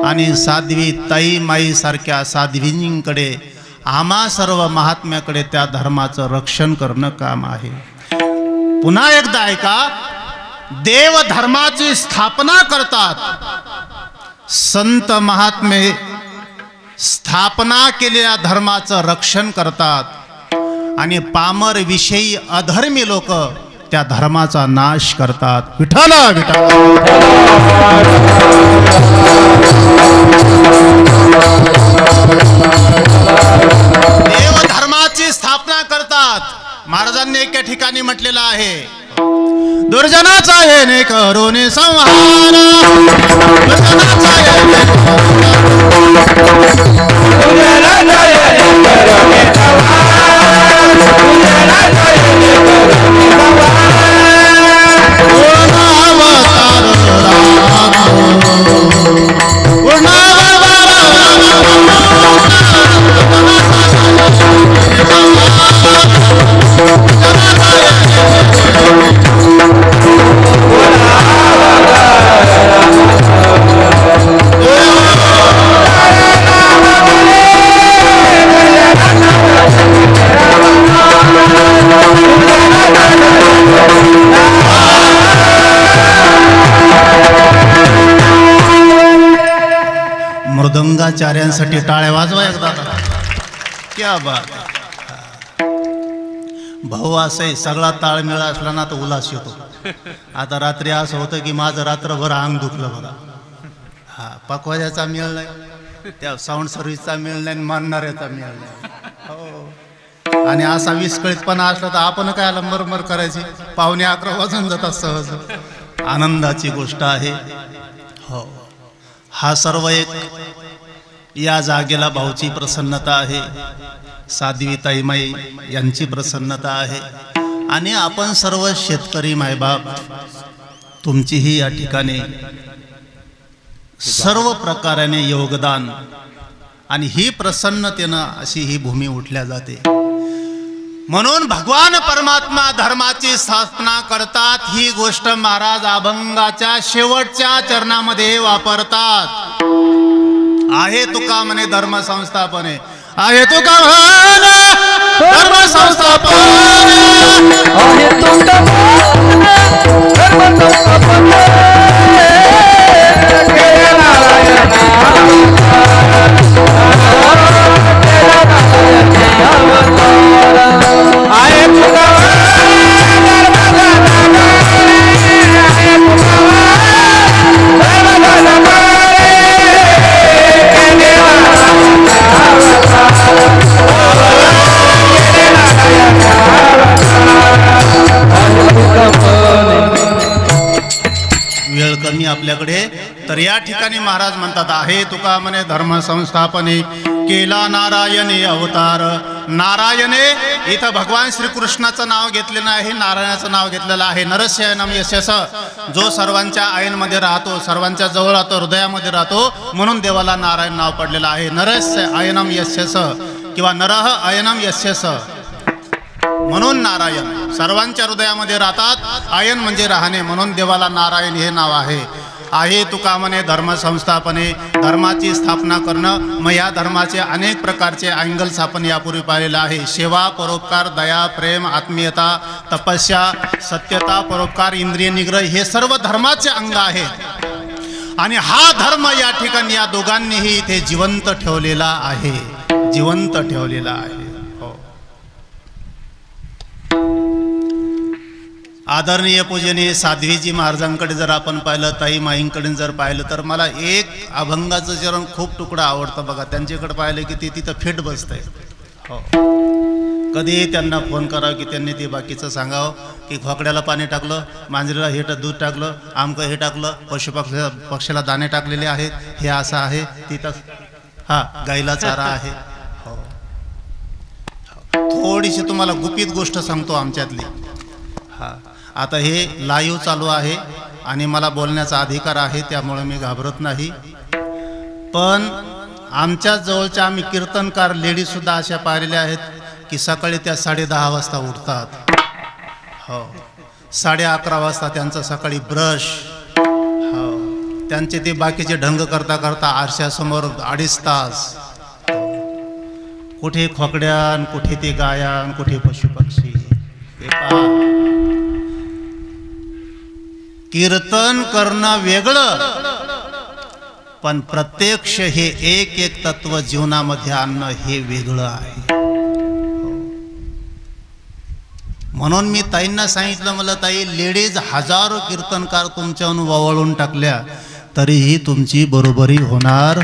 आणि साध्वी ताई माई सारख्या साध्वींकडे, आम्हा सर्व महात्म्याकडे त्या धर्माचं रक्षण करणं काम आहे. पुन्हा एकदा ऐका, देव धर्माची स्थापना करतात. संत महात्मे स्थापना केलेल्या धर्माचं रक्षण करतात, आणि पामर विषयी अधर्मी लोक त्या धर्माचा नाश करतात. विठ्ठल विठ्ठल. देव धर्माची स्थापना करतात. महाराजांनी एका ठिकाणी म्हटलेलं आहे, दुर्जनाचा येणे करोने संहार. दुर्जनाचा येणे मृदंगाचार्यांसाठी टाळ्या वाजवा एकदा. क्या बात. भाऊ असं सगळा ताळमेळ असला ना तर उल्हास येतो. आता रात्री असं होतं की माझं रात्रभर अंग दुखलं बघा. हा, पकवाजाचा मेळ नाही, त्या साऊंड सर्व्हिसचा मेळ नाही, मानणाऱ्याचा मेळ नाही. हो, आणि असा विस्कळीतपणा असला तर आपण काय मरमर करायची. 11:15 वाजून जातात सहज. आनंदाची गोष्ट आहे. हो, हा सर्व एक या जागेला भाऊची प्रसन्नता आहे, साध्वी ताईमाई यांची प्रसन्नता आहे, आणि आपण सर्व शेतकरी मायबाप तुमचीही या ठिकाणी सर्व प्रकाराने योगदान, आणि ही प्रसन्नतेनं अशी ही भूमी उठल्या जाते. म्हणून भगवान परमात्मा धर्माची स्थापना करतात. ही गोष्ट महाराज अभंगाच्या शेवटच्या चरणामध्ये वापरतात. आहे तुका म्हणे धर्म संस्थापने, आहे तुका म्हणे धर्म संस्थापने, आहे तुका म्हणे धर्म संस्थापने, केले नारायण अवतार. आहे तुका वेळ कमी आपल्याकडे, तर या ठिकाणी महाराज म्हणतात आहे तुका म्हणे धर्म संस्थापने, केला नारायणे अवतार. नारायणे इथं भगवान श्रीकृष्णाचं नाव घेतलेलं आहे, नारायणाचं नाव घेतलेलं आहे. नरस्यनम यशस, जो सर्वांच्या आयनमध्ये राहतो, सर्वांच्या जवळ राहतो, हृदयामध्ये राहतो, म्हणून देवाला नारायण नाव पडलेलं आहे. नरस्य आयनम यशस किंवा नरह आयनम यशस, म्हणून नारायण सर्वांच्या हृदयामध्ये राहतात. आयन म्हणजे राहणे, म्हणून देवाला नारायण हे नाव आहे. आहे तुका म्हणे धर्म संस्थापने, धर्माची स्थापना करणं. मग या धर्माचे अनेक प्रकारचे अँगल्स आपण यापूर्वी पाहिलेलं आहे. सेवा, परोपकार, दया, प्रेम, आत्मीयता, तपस्या, सत्यता, परोपकार, इंद्रिय निग्रह, हे सर्व धर्माचे अंग आहेत. आणि हा धर्म या ठिकाणी या दोघांनीही इथे जिवंत ठेवलेला आहे, जिवंत ठेवलेला आहे. आदरणीय पूजनीय साध्वीजी महाराजांकडे जर आपण पाहिलं, ताई माईंकडे जर पाहिलं, तर मला एक अभंगाचं चरण खूप तुकडा आवडतं बघा. त्यांच्याकडे पाहिलं की ते तिथं फिट बसतंय. हो, कधीही त्यांना फोन करावं की त्यांनी ते बाकीचं सांगावं की खोकड्याला पाणी टाकलं, मांजरीला हे दूध टाकलं, आमकं हे टाकलं, पक्षाला दाणे टाकलेले आहेत, हे असं आहे, तिथं हा गाईला चारा आहे. हो, थोडीशी तुम्हाला गुपित गोष्ट सांगतो आमच्यातली. हा, आता हे लाईव्ह चालू आहे आणि मला बोलण्याचा अधिकार आहे, त्यामुळे मी घाबरत नाही. पण आमच्या जवळच्या आम्ही कीर्तनकार लेडीजसुद्धा अशा पाहिलेल्या आहेत की सकाळी त्या 10:30 वाजता उठतात. हो, 11:30 वाजता त्यांचा सकाळी ब्रश, हो, त्यांचे ते बाकीचे ढंग करता करता आरशासमोर 2.5 तास. कुठे खोकड्यान, कुठे ते गायान, कुठे पशुपक्षी. हे पहा, कीर्तन करणं वेगळं, पण प्रत्यक्ष हे एक एक तत्व जीवनामध्ये आणणं हे वेगळं आहे. म्हणून मी ताईंना सांगितलं, मला ताई लेडीज हजारो कीर्तनकार तुमच्याहून वळवून टाकल्या तरीही तुमची बरोबरी होणार.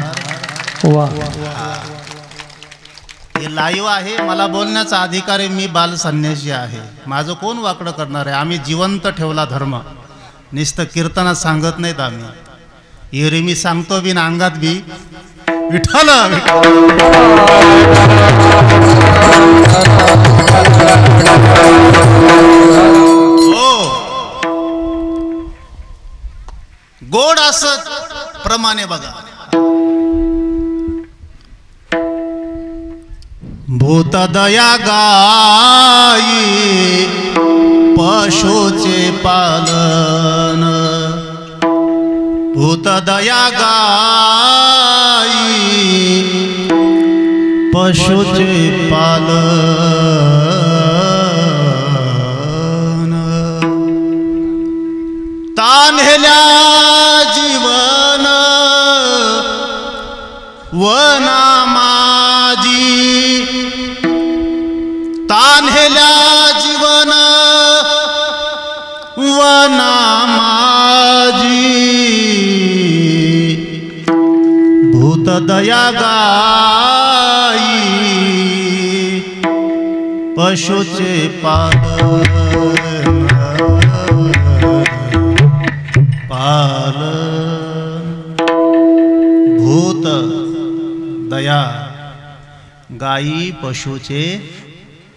हे लाईव्ह आहे, मला बोलण्याचा अधिकार आहे. मी बाल संन्यासी आहे, माझं कोण वाकडं करणार आहे. आम्ही जिवंत ठेवला धर्म, नुसतं कीर्तनात सांगत नाहीत आम्ही. एरी मी सांगतो बी ना अंगात बी विठ्ठल. हो, गोड असं प्रमाणे बघा. भूत दया गाई पशुचे पालन, भूत दया गाई पशुचे पालन. तान्हेल्या जीवन वना माझी, तान्हेल्या जीवन वना माझी. भूत दया गाई पशुचे पालन, पालन. भूत दया गाई पशुचे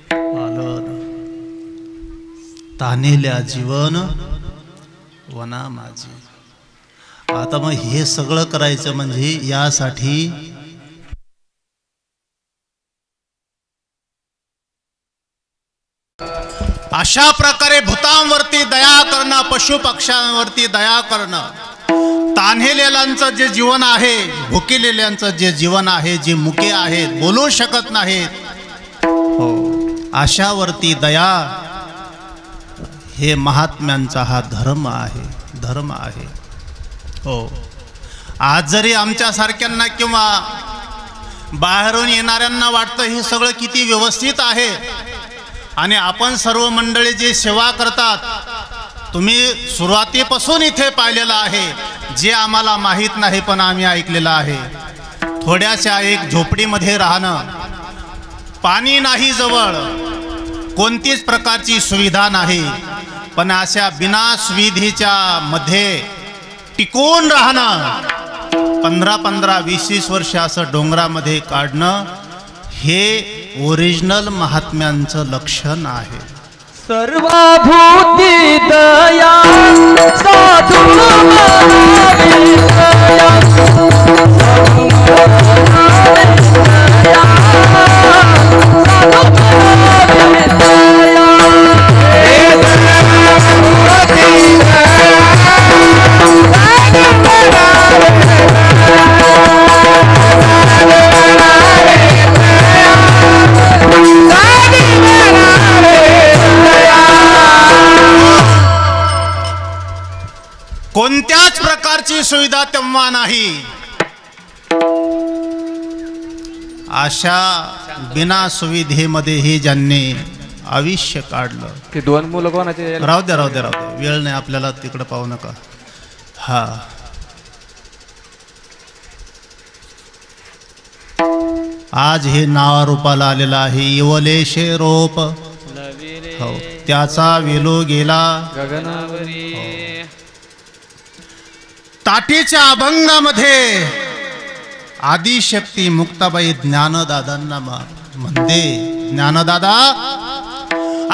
पालन, तान्हेल्या जीवन वना माझी. आता मग हे सगळं करायचं म्हणजे यासाठी अशा प्रकारे भूतांवरती दया करणं, पशुपक्ष्यांवरती दया करणं, तान्हेलेल्यांचं जे जीवन आहे, भुकेलेल्यांचं जे जीवन आहे, जे मुके आहेत, बोलू शकत नाहीत, हो अशावरती दया, हे महात्म्यांचा हा धर्म आहे, धर्म आहे. हो आज जरी आमच्यासारख्यांना किंवा बाहेरून येणाऱ्यांना वाटतं हे सगळं किती व्यवस्थित आहे आणि आपण सर्व मंडळी जे सेवा करतात, तुम्ही सुरुवातीपासून इथे पाहिलेलं आहे, जे आम्हाला माहीत नाही पण आम्ही ऐकलेलं आहे. थोड्याशा एक झोपडीमध्ये राहणं, पाणी नाही जवळ, कोणतीच प्रकारची सुविधा नाही, पण अशा बिना सुविधेच्या मध्ये टिकून राहणं, 15-15, 20-20 वर्ष असं डोंगरामध्ये काढणं, हे ओरिजिनल महात्म्यांचं लक्षण आहे. सर्वभूती दया साधू कोणत्याच प्रकारची सुविधा तेव्हा नाही. अशा बिना सुविधेमध्ये हे ज्यांनी आयुष्य काढलं, ते दोन मुलं कोणाचे? राहू द्या राहू द्या राहू द्या, वेळ नाही आपल्याला, तिकडे पाहू नका. हा आज हे नावारूपाला आलेलं आहे, इवलेशे रोप, हो त्याचा वेलो गेला गगनावरी. ताटीच्या अभंगामध्ये आदिशक्ती मुक्ताबाई ज्ञानदादांना म्हणते, ज्ञानदादा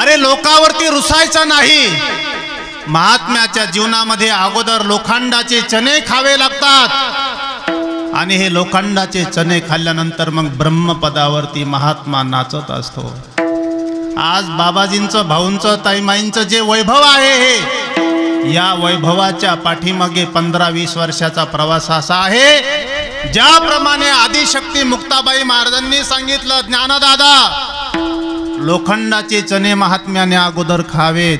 अरे लोकावरती रुसायचं नाही, महात्म्याच्या जीवनामध्ये अगोदर लोखंडाचे चणे खावे लागतात आणि हे लोखंडाचे चणे खाल्ल्यानंतर मग ब्रह्मपदावरती महात्मा नाचत असतो. आज बाबाजींचं, भाऊंचं, ताईमाईंचं जे वैभव आहे, हे या वैभवाच्या पाठीमागे 15-20 वर्षाचा प्रवास असा आहे, ज्याप्रमाणे आदिशक्ती मुक्ताबाई महाराजांनी सांगितलं, ज्ञानदादा लोखंडाचे चणे महात्म्याने अगोदर खावेत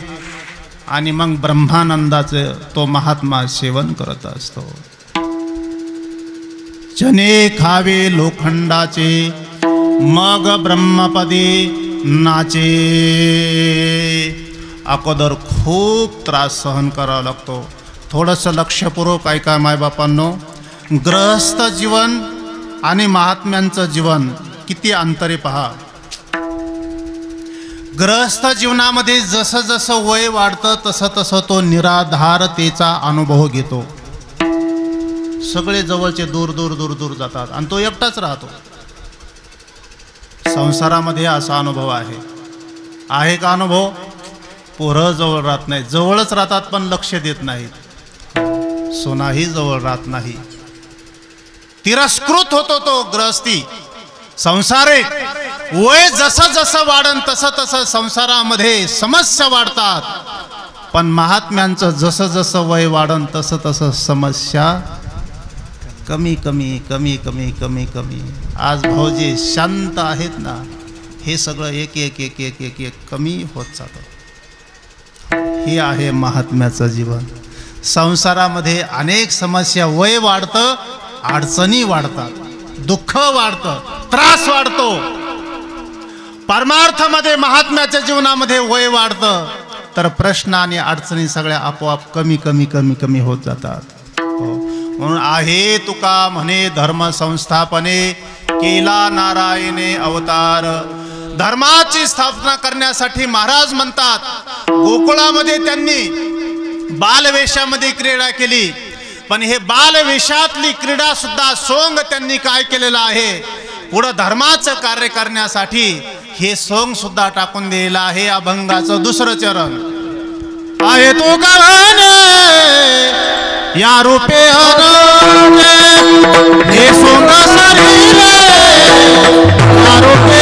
आणि मग ब्रह्मानंदाचे तो महात्मा सेवन करत असतो. चणे खावे लोखंडाचे मग ब्रह्मपदी नाचे. अगोदर खूप त्रास सहन करावा लागतो. थोडंसं लक्षपूर्वक ऐका मायबापांनो, गृहस्थ जीवन आणि महात्म्यांचं जीवन किती अंतरे पहा. गृहस्थ जीवनामध्ये जसं जसं वय वाढतं तसं तसं तो निराधारतेचा अनुभव घेतो. सगळे जवळचे दूर दूर दूर दूर जातात आणि तो एकटाच राहतो. संसारामध्ये असा अनुभव आहे का अनुभव? पोरं जवळ राहत नाही, जवळच राहतात पण लक्ष देत नाहीत. सोनाही जवळ राहत नाही. तिरस्कृत होतो तो गृहस्थी. संसारिक वय जसं जसं वाढन तसं तसं संसारामध्ये समस्या वाढतात, पण महात्म्यांचं जसं जसं वय वाढन तसं तसं समस्या कमी कमी कमी कमी कमी कमी. आज भाऊजी शांत आहेत ना, हे सगळं एक एक एक एक एक एक कमी होत जातं. हे आहे महात्म्याचं जीवन. संसारामध्ये अनेक समस्या, वय वाढतं, अडचणी वाढतात, दुःख वाढतं, त्रास वाढतो. परमार्थामध्ये महात्म्याच्या जीवनामध्ये वय वाढतं तर प्रश्न आणि अडचणी सगळ्या आपोआप कमी कमी कमी कमी होत जातात. म्हणून आहे तुका म्हणे धर्म संस्थापने केला नारायणे अवतार. धर्माची स्थापना करण्यासाठी महाराज म्हणतात, गोकुळामध्ये त्यांनी बालवेशामध्ये क्रीडा केली, पण हे बालवेशातली क्रीडा सुद्धा सोंग त्यांनी काय केलेलं आहे, पुढं धर्माचं कार्य करण्यासाठी हे सोंग सुद्धा टाकून दिलेलं आहे. अभंगाचं दुसरं चरण आहे तो गाणे या रूपे हे सोंग सरीले या रूपे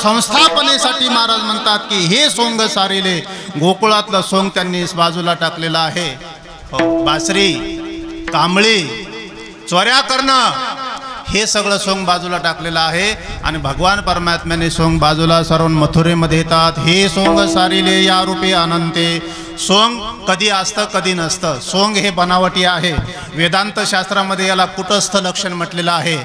संस्थापनेसाठी महाराज म्हणतात की हे सोंग सारिले, गोकुळातलं सोंग त्यांनी बाजूला टाकलेलं आहे. बासरी, कांबळी, चोऱ्या करणं हे सगळं सोंग बाजूला टाकलेलं आहे. आणि भगवान परमात्म्याने सोंग बाजूला सारून मथुरेमध्ये येतात. हे सोंग सारिले या रूपे अनंते. सोंग कधी असतं कधी नसतं. सोंग हे बनावटी आहे. वेदांत शास्त्रामध्ये याला कुटस्थ लक्षण म्हटलेलं आहे.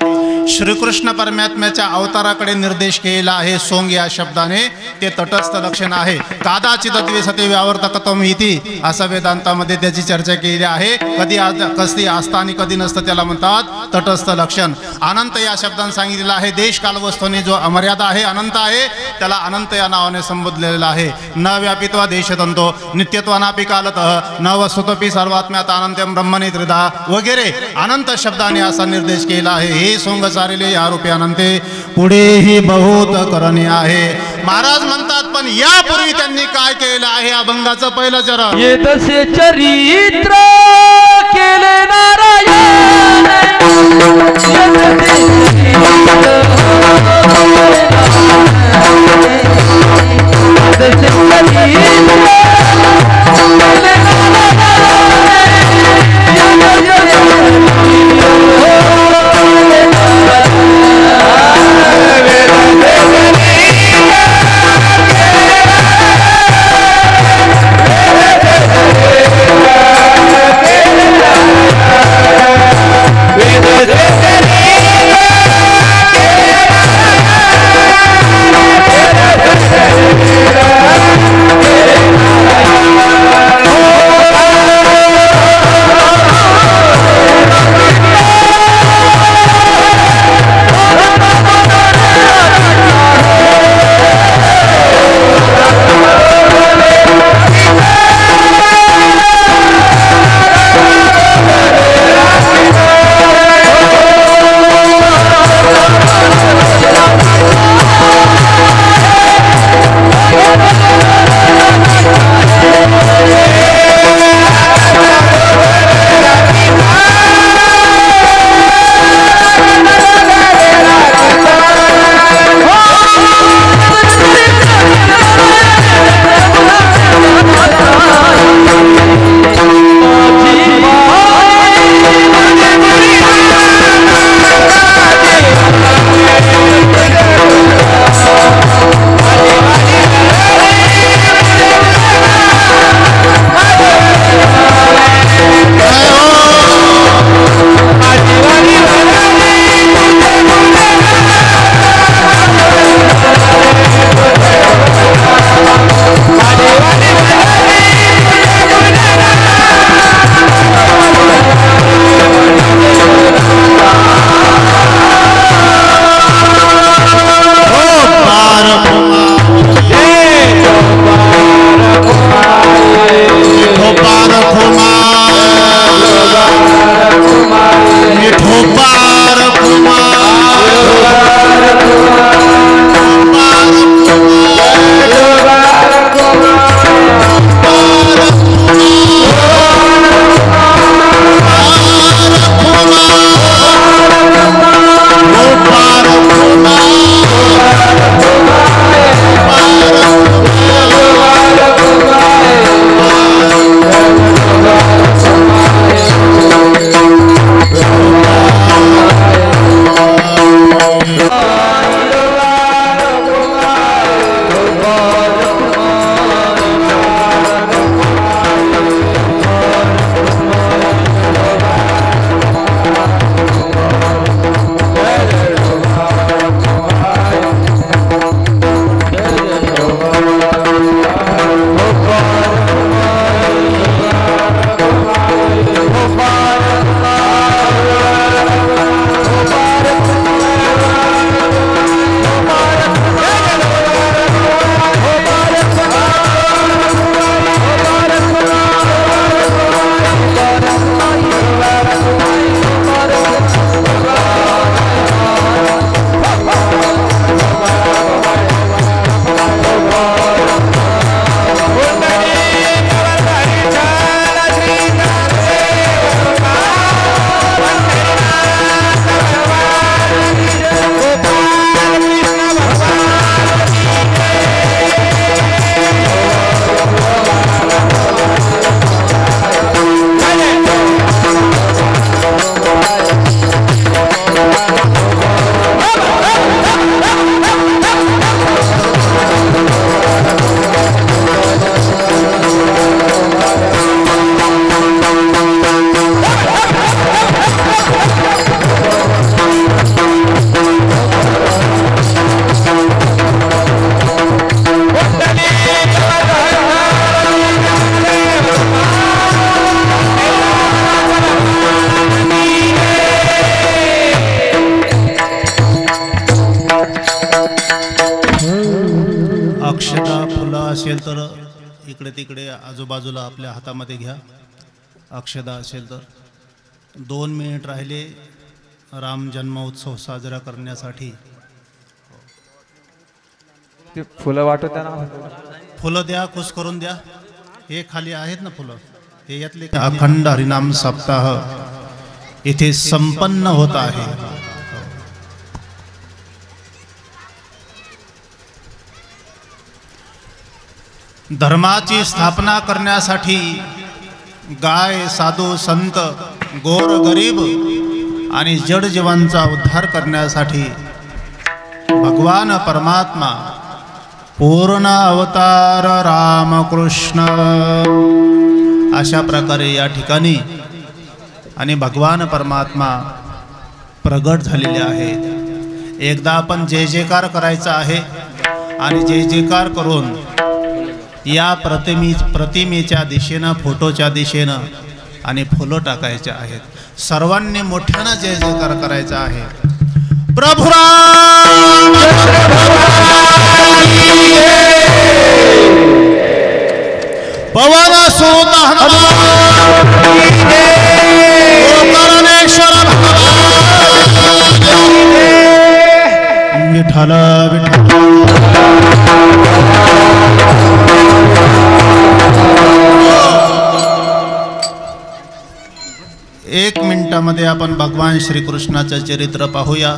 श्रीकृष्ण परमात्म्याच्या अवताराकडे निर्देश केलेला आहे सोंग या शब्दाने, ते तटस्थ लक्षण आहे. कादाचित द्विसते व्यावर्तकत्वम इति असं वेदांतामध्ये त्याची चर्चा केलेली आहे. कधी असतं आणि कधी नसतं त्याला म्हणतात तटस्थ लक्षण. अनंत या शब्दाने सांगितलेलं आहे. देश काल वस्तूने जो अमर्यादा आहे, अनंत आहे, त्याला अनंत या नावाने संबोधलेलं आहे. न व्यापित्वा देशतंतो नित्यत्वानापि कालतः न वस्तुतोपि सर्वात्म्यात अनंत्यम ब्रह्मणे त्रिधा वगैरे अनंत शब्दाने असा निर्देश केला आहे. हे सोंग सारिले या रूपे अनंते. पुढेही बहुत करणे आहे. महाराज म्हणतात पण यापूर्वी त्यांनी काय केलेलं आहे. अभंगाचं पहिलं चरण. ये तसे चरित्र केले नारायण, With the असेल तर इकडे तिकडे आजूबाजूला आपल्या हातामध्ये घ्या. अक्षदा असेल तर 2 मिनिट राहिले राम जन्मोत्सव साजरा करण्यासाठी. ते फुलं वाटत आहे ना. फुलं द्या, खुश करून द्या. हे खाली आहेत ना फुलं, हे यातले. अखंड हरिनाम सप्ताह इथे संपन्न होत आहे. धर्माची स्थापना करण्यासाठी गाय, साधू, संत, गोर गरीब आणि जड जीवांचा उद्धार करण्यासाठी भगवान परमात्मा पूर्ण अवतार रामकृष्ण अशा प्रकारे या ठिकाणी आणि भगवान परमात्मा प्रगट झालेले आहेत. एकदा आपण जय जयकार करायचा आहे आणि जय जयकार करून या प्रतिमेच्या दिशेनं, फोटोच्या दिशेनं आणि फुलं टाकायचे आहेत. सर्वांनी मोठ्यानं जय जयकार करायचा आहे. प्रभू राम पवन सुत विठ्ठल एक मिनिटामध्ये आपण भगवान श्रीकृष्णाचं चरित्र पाहूया.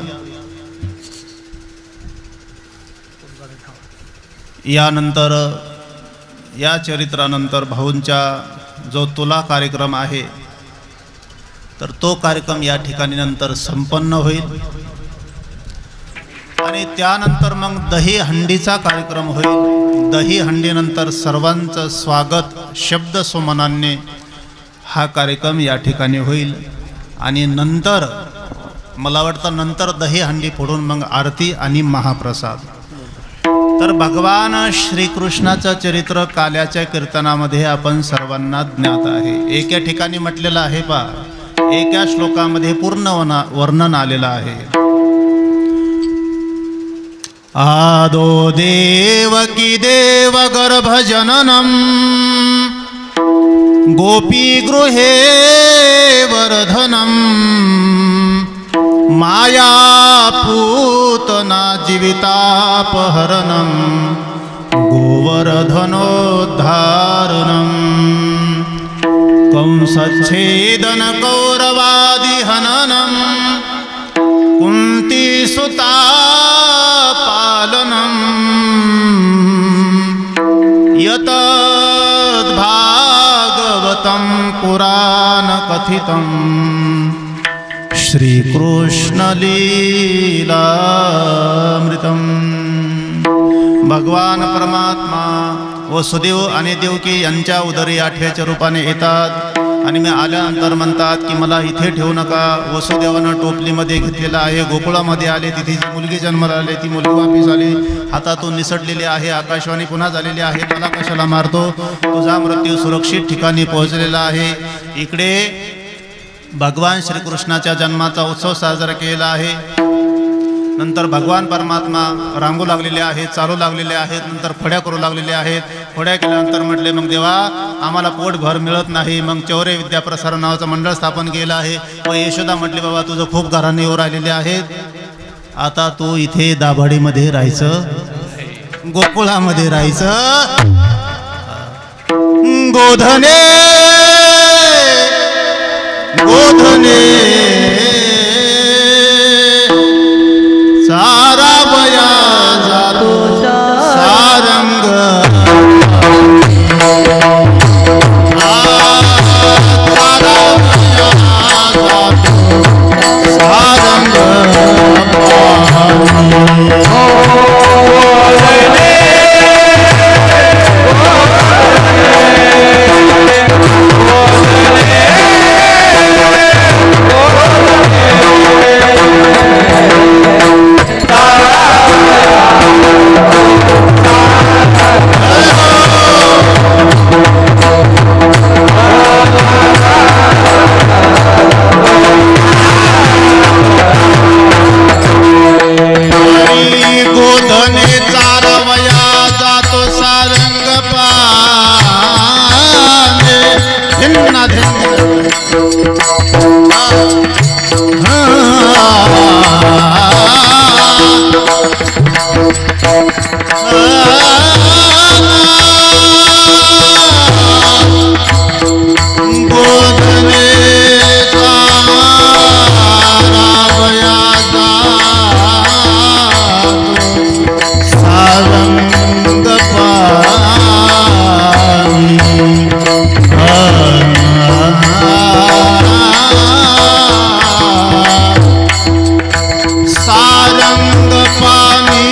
यानंतर या चरित्रानंतर भाऊंचा जो तुला कार्यक्रम आहे तर तो कार्यक्रम या ठिकाणी नंतर संपन्न होईल आणि त्यानंतर मग दही हंडीचा कार्यक्रम होईल. दही हंडीनंतर सर्वांचं स्वागत शब्द सुमनांनी हा कार्यक्रम या ठिकाणी होईल आणि नंतर मला वाटतं नंतर दही हंडी फोडून मग आरती आणि महाप्रसाद. तर भगवान श्रीकृष्णाचं चरित्र काल्याच्या कीर्तनामध्ये आपण सर्वांना ज्ञात आहे. एका ठिकाणी म्हटलेलं आहे पा, एका श्लोकामध्ये पूर्ण वर्णन आलेलं आहे. आदो देवकी देव गर्भजननम गोपी गृहे वर्धनम माया पूतना जीवितापहरणम गोवर्धनोद्धारणम कंसच्छेदन कौरवादि हननम कुंती सुता पालनम यतद् भागवतं पुराण कथितं श्रीकृष्ण लीलामृतम. भगवान परमात्मा वसुदेव आणि देवकी यांच्या उदरी आठव्याच्या रूपाने येतात आणि मी आल्यानंतर म्हणतात की मला इथे ठेवू नका. वसुदेवानं टोपलीमध्ये घेतलेला आहे, गोकुळामध्ये आले, तिथे जी मुलगी जन्माला आली ती मुलगी वापिस आली, हातातून निसटलेली आहे, आकाशवाणी पुन्हा झालेली आहे, मला कशाला मारतो, तुझा मृत्यू सुरक्षित ठिकाणी पोहोचलेला आहे. इकडे भगवान श्रीकृष्णाच्या जन्माचा उत्सव साजरा केला आहे. नंतर भगवान परमात्मा रांगू लागलेले आहेत, चालू लागलेले आहेत, नंतर फड्या करू लागलेले आहेत. फड्या केल्यानंतर म्हटले मग देवा आम्हाला पोटभर मिळत नाही, मग चौरे विद्याप्रसारण नावाचं मंडळ स्थापन केलं आहे. व यशोदा म्हटले बाबा तुझं खूप घराणे येऊ राहिलेले आहेत, आता तू इथे दाभाडीमध्ये राहायचं, गोकुळामध्ये राहायचं. गोधने गोधने सारा बया जातो सारंग सारा बया जातो सारंग सारंग पाणी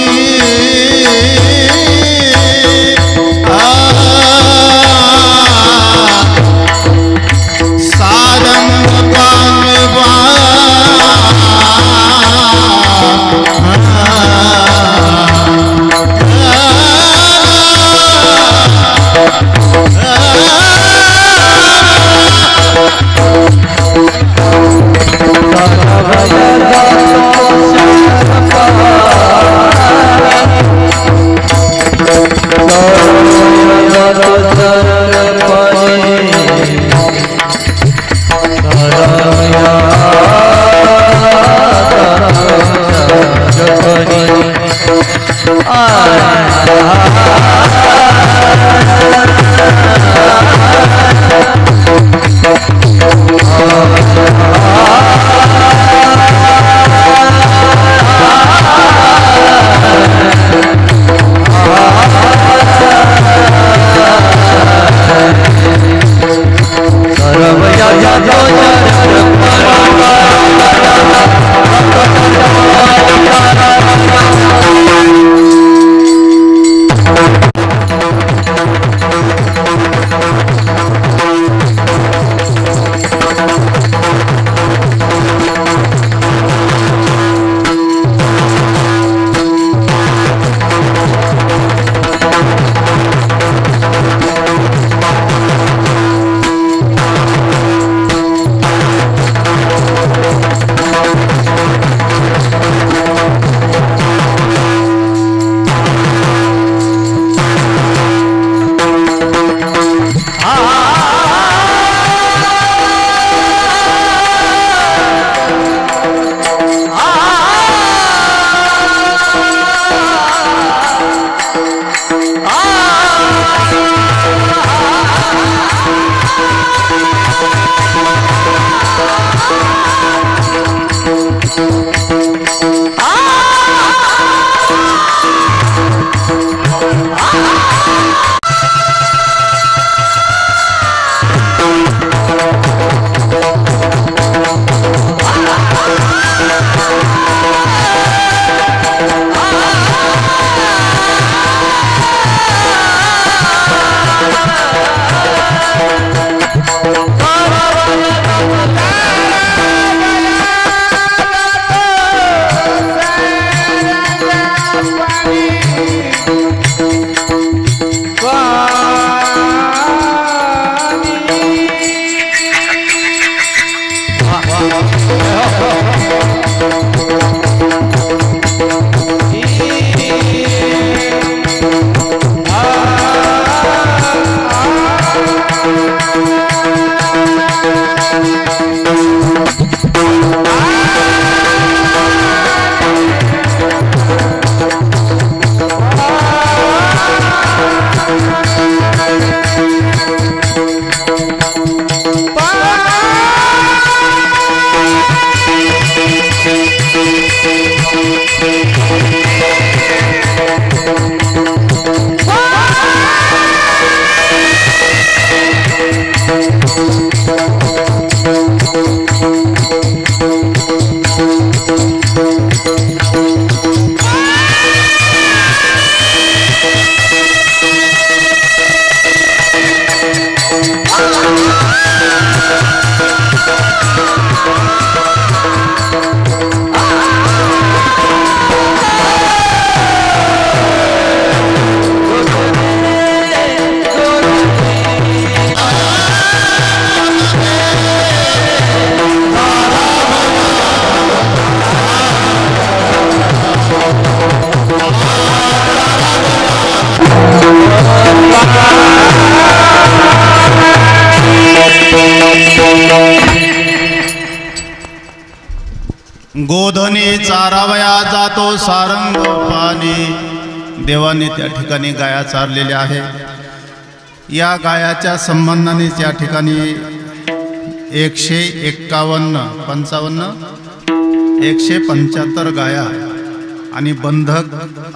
सारंग पाणी गोधनी चारावया जातो सारंग पाणी। देवाने त्या ठिकाणी गाया चारलेल्या आहे। या गायाच्या संबंधाने त्या ठिकाणी 175 गाया आणि बंधक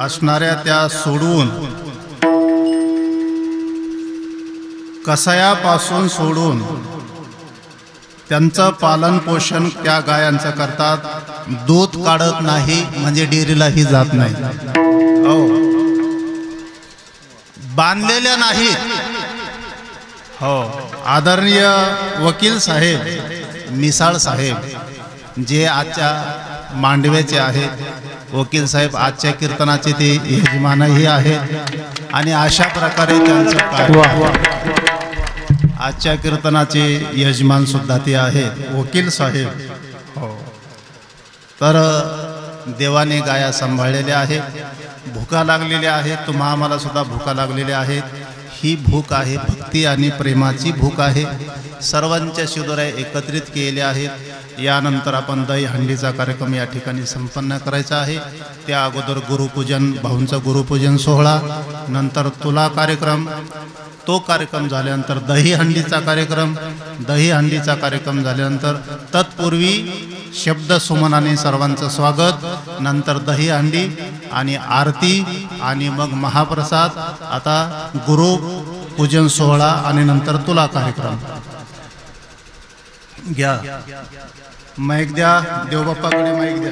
असणाऱ्या त्या सोडून कसायापासून सोडून त्यांचं पालन पोषण त्या गायांचं करतात। दूध काढत नाही म्हणजे डेअरीलाही जात नाही. हो, बांधलेल्या नाहीत. हो, आदरणीय वकील साहेब, मिसाळ साहेब जे आजच्या मांडव्याचे आहेत, वकील साहेब आजच्या कीर्तनाचे ते यजमानही आहेत आणि अशा प्रकारे त्यांचं कार्य आजच्या कीर्तनाचे यजमान सुद्धा ते आहेत वकील साहेब. हो, तर देवाने गाया सांभाळलेल्या आहेत, भुका लागलेल्या आहेत, तुम्हा आम्हाला सुद्धा भुका लागलेल्या आहेत. ही भूक आहे भक्ती आणि प्रेमाची भूक आहे. सर्वांच्या शिदोऱ्या एकत्रित केलेल्या आहेत. यानंतर आपण दहीहंडीचा कार्यक्रम या ठिकाणी संपन्न करायचा आहे. त्या अगोदर गुरुपूजन, भाऊंचा गुरुपूजन सोहळा, नंतर तुला कार्यक्रम, तो कार्यक्रम झाल्यानंतर दहीहंडीचा कार्यक्रम, दहीहंडीचा कार्यक्रम झाल्यानंतर तत्पूर्वी शब्द सुमनाने सर्वांचं स्वागत, नंतर दहीहंडी आणि आरती आणि मग महाप्रसाद. आता गुरुपूजन सोहळा आणि नंतर तुला कार्यक्रम. घ्या माईक द्या, देवबाप्पाकडे माईक द्या.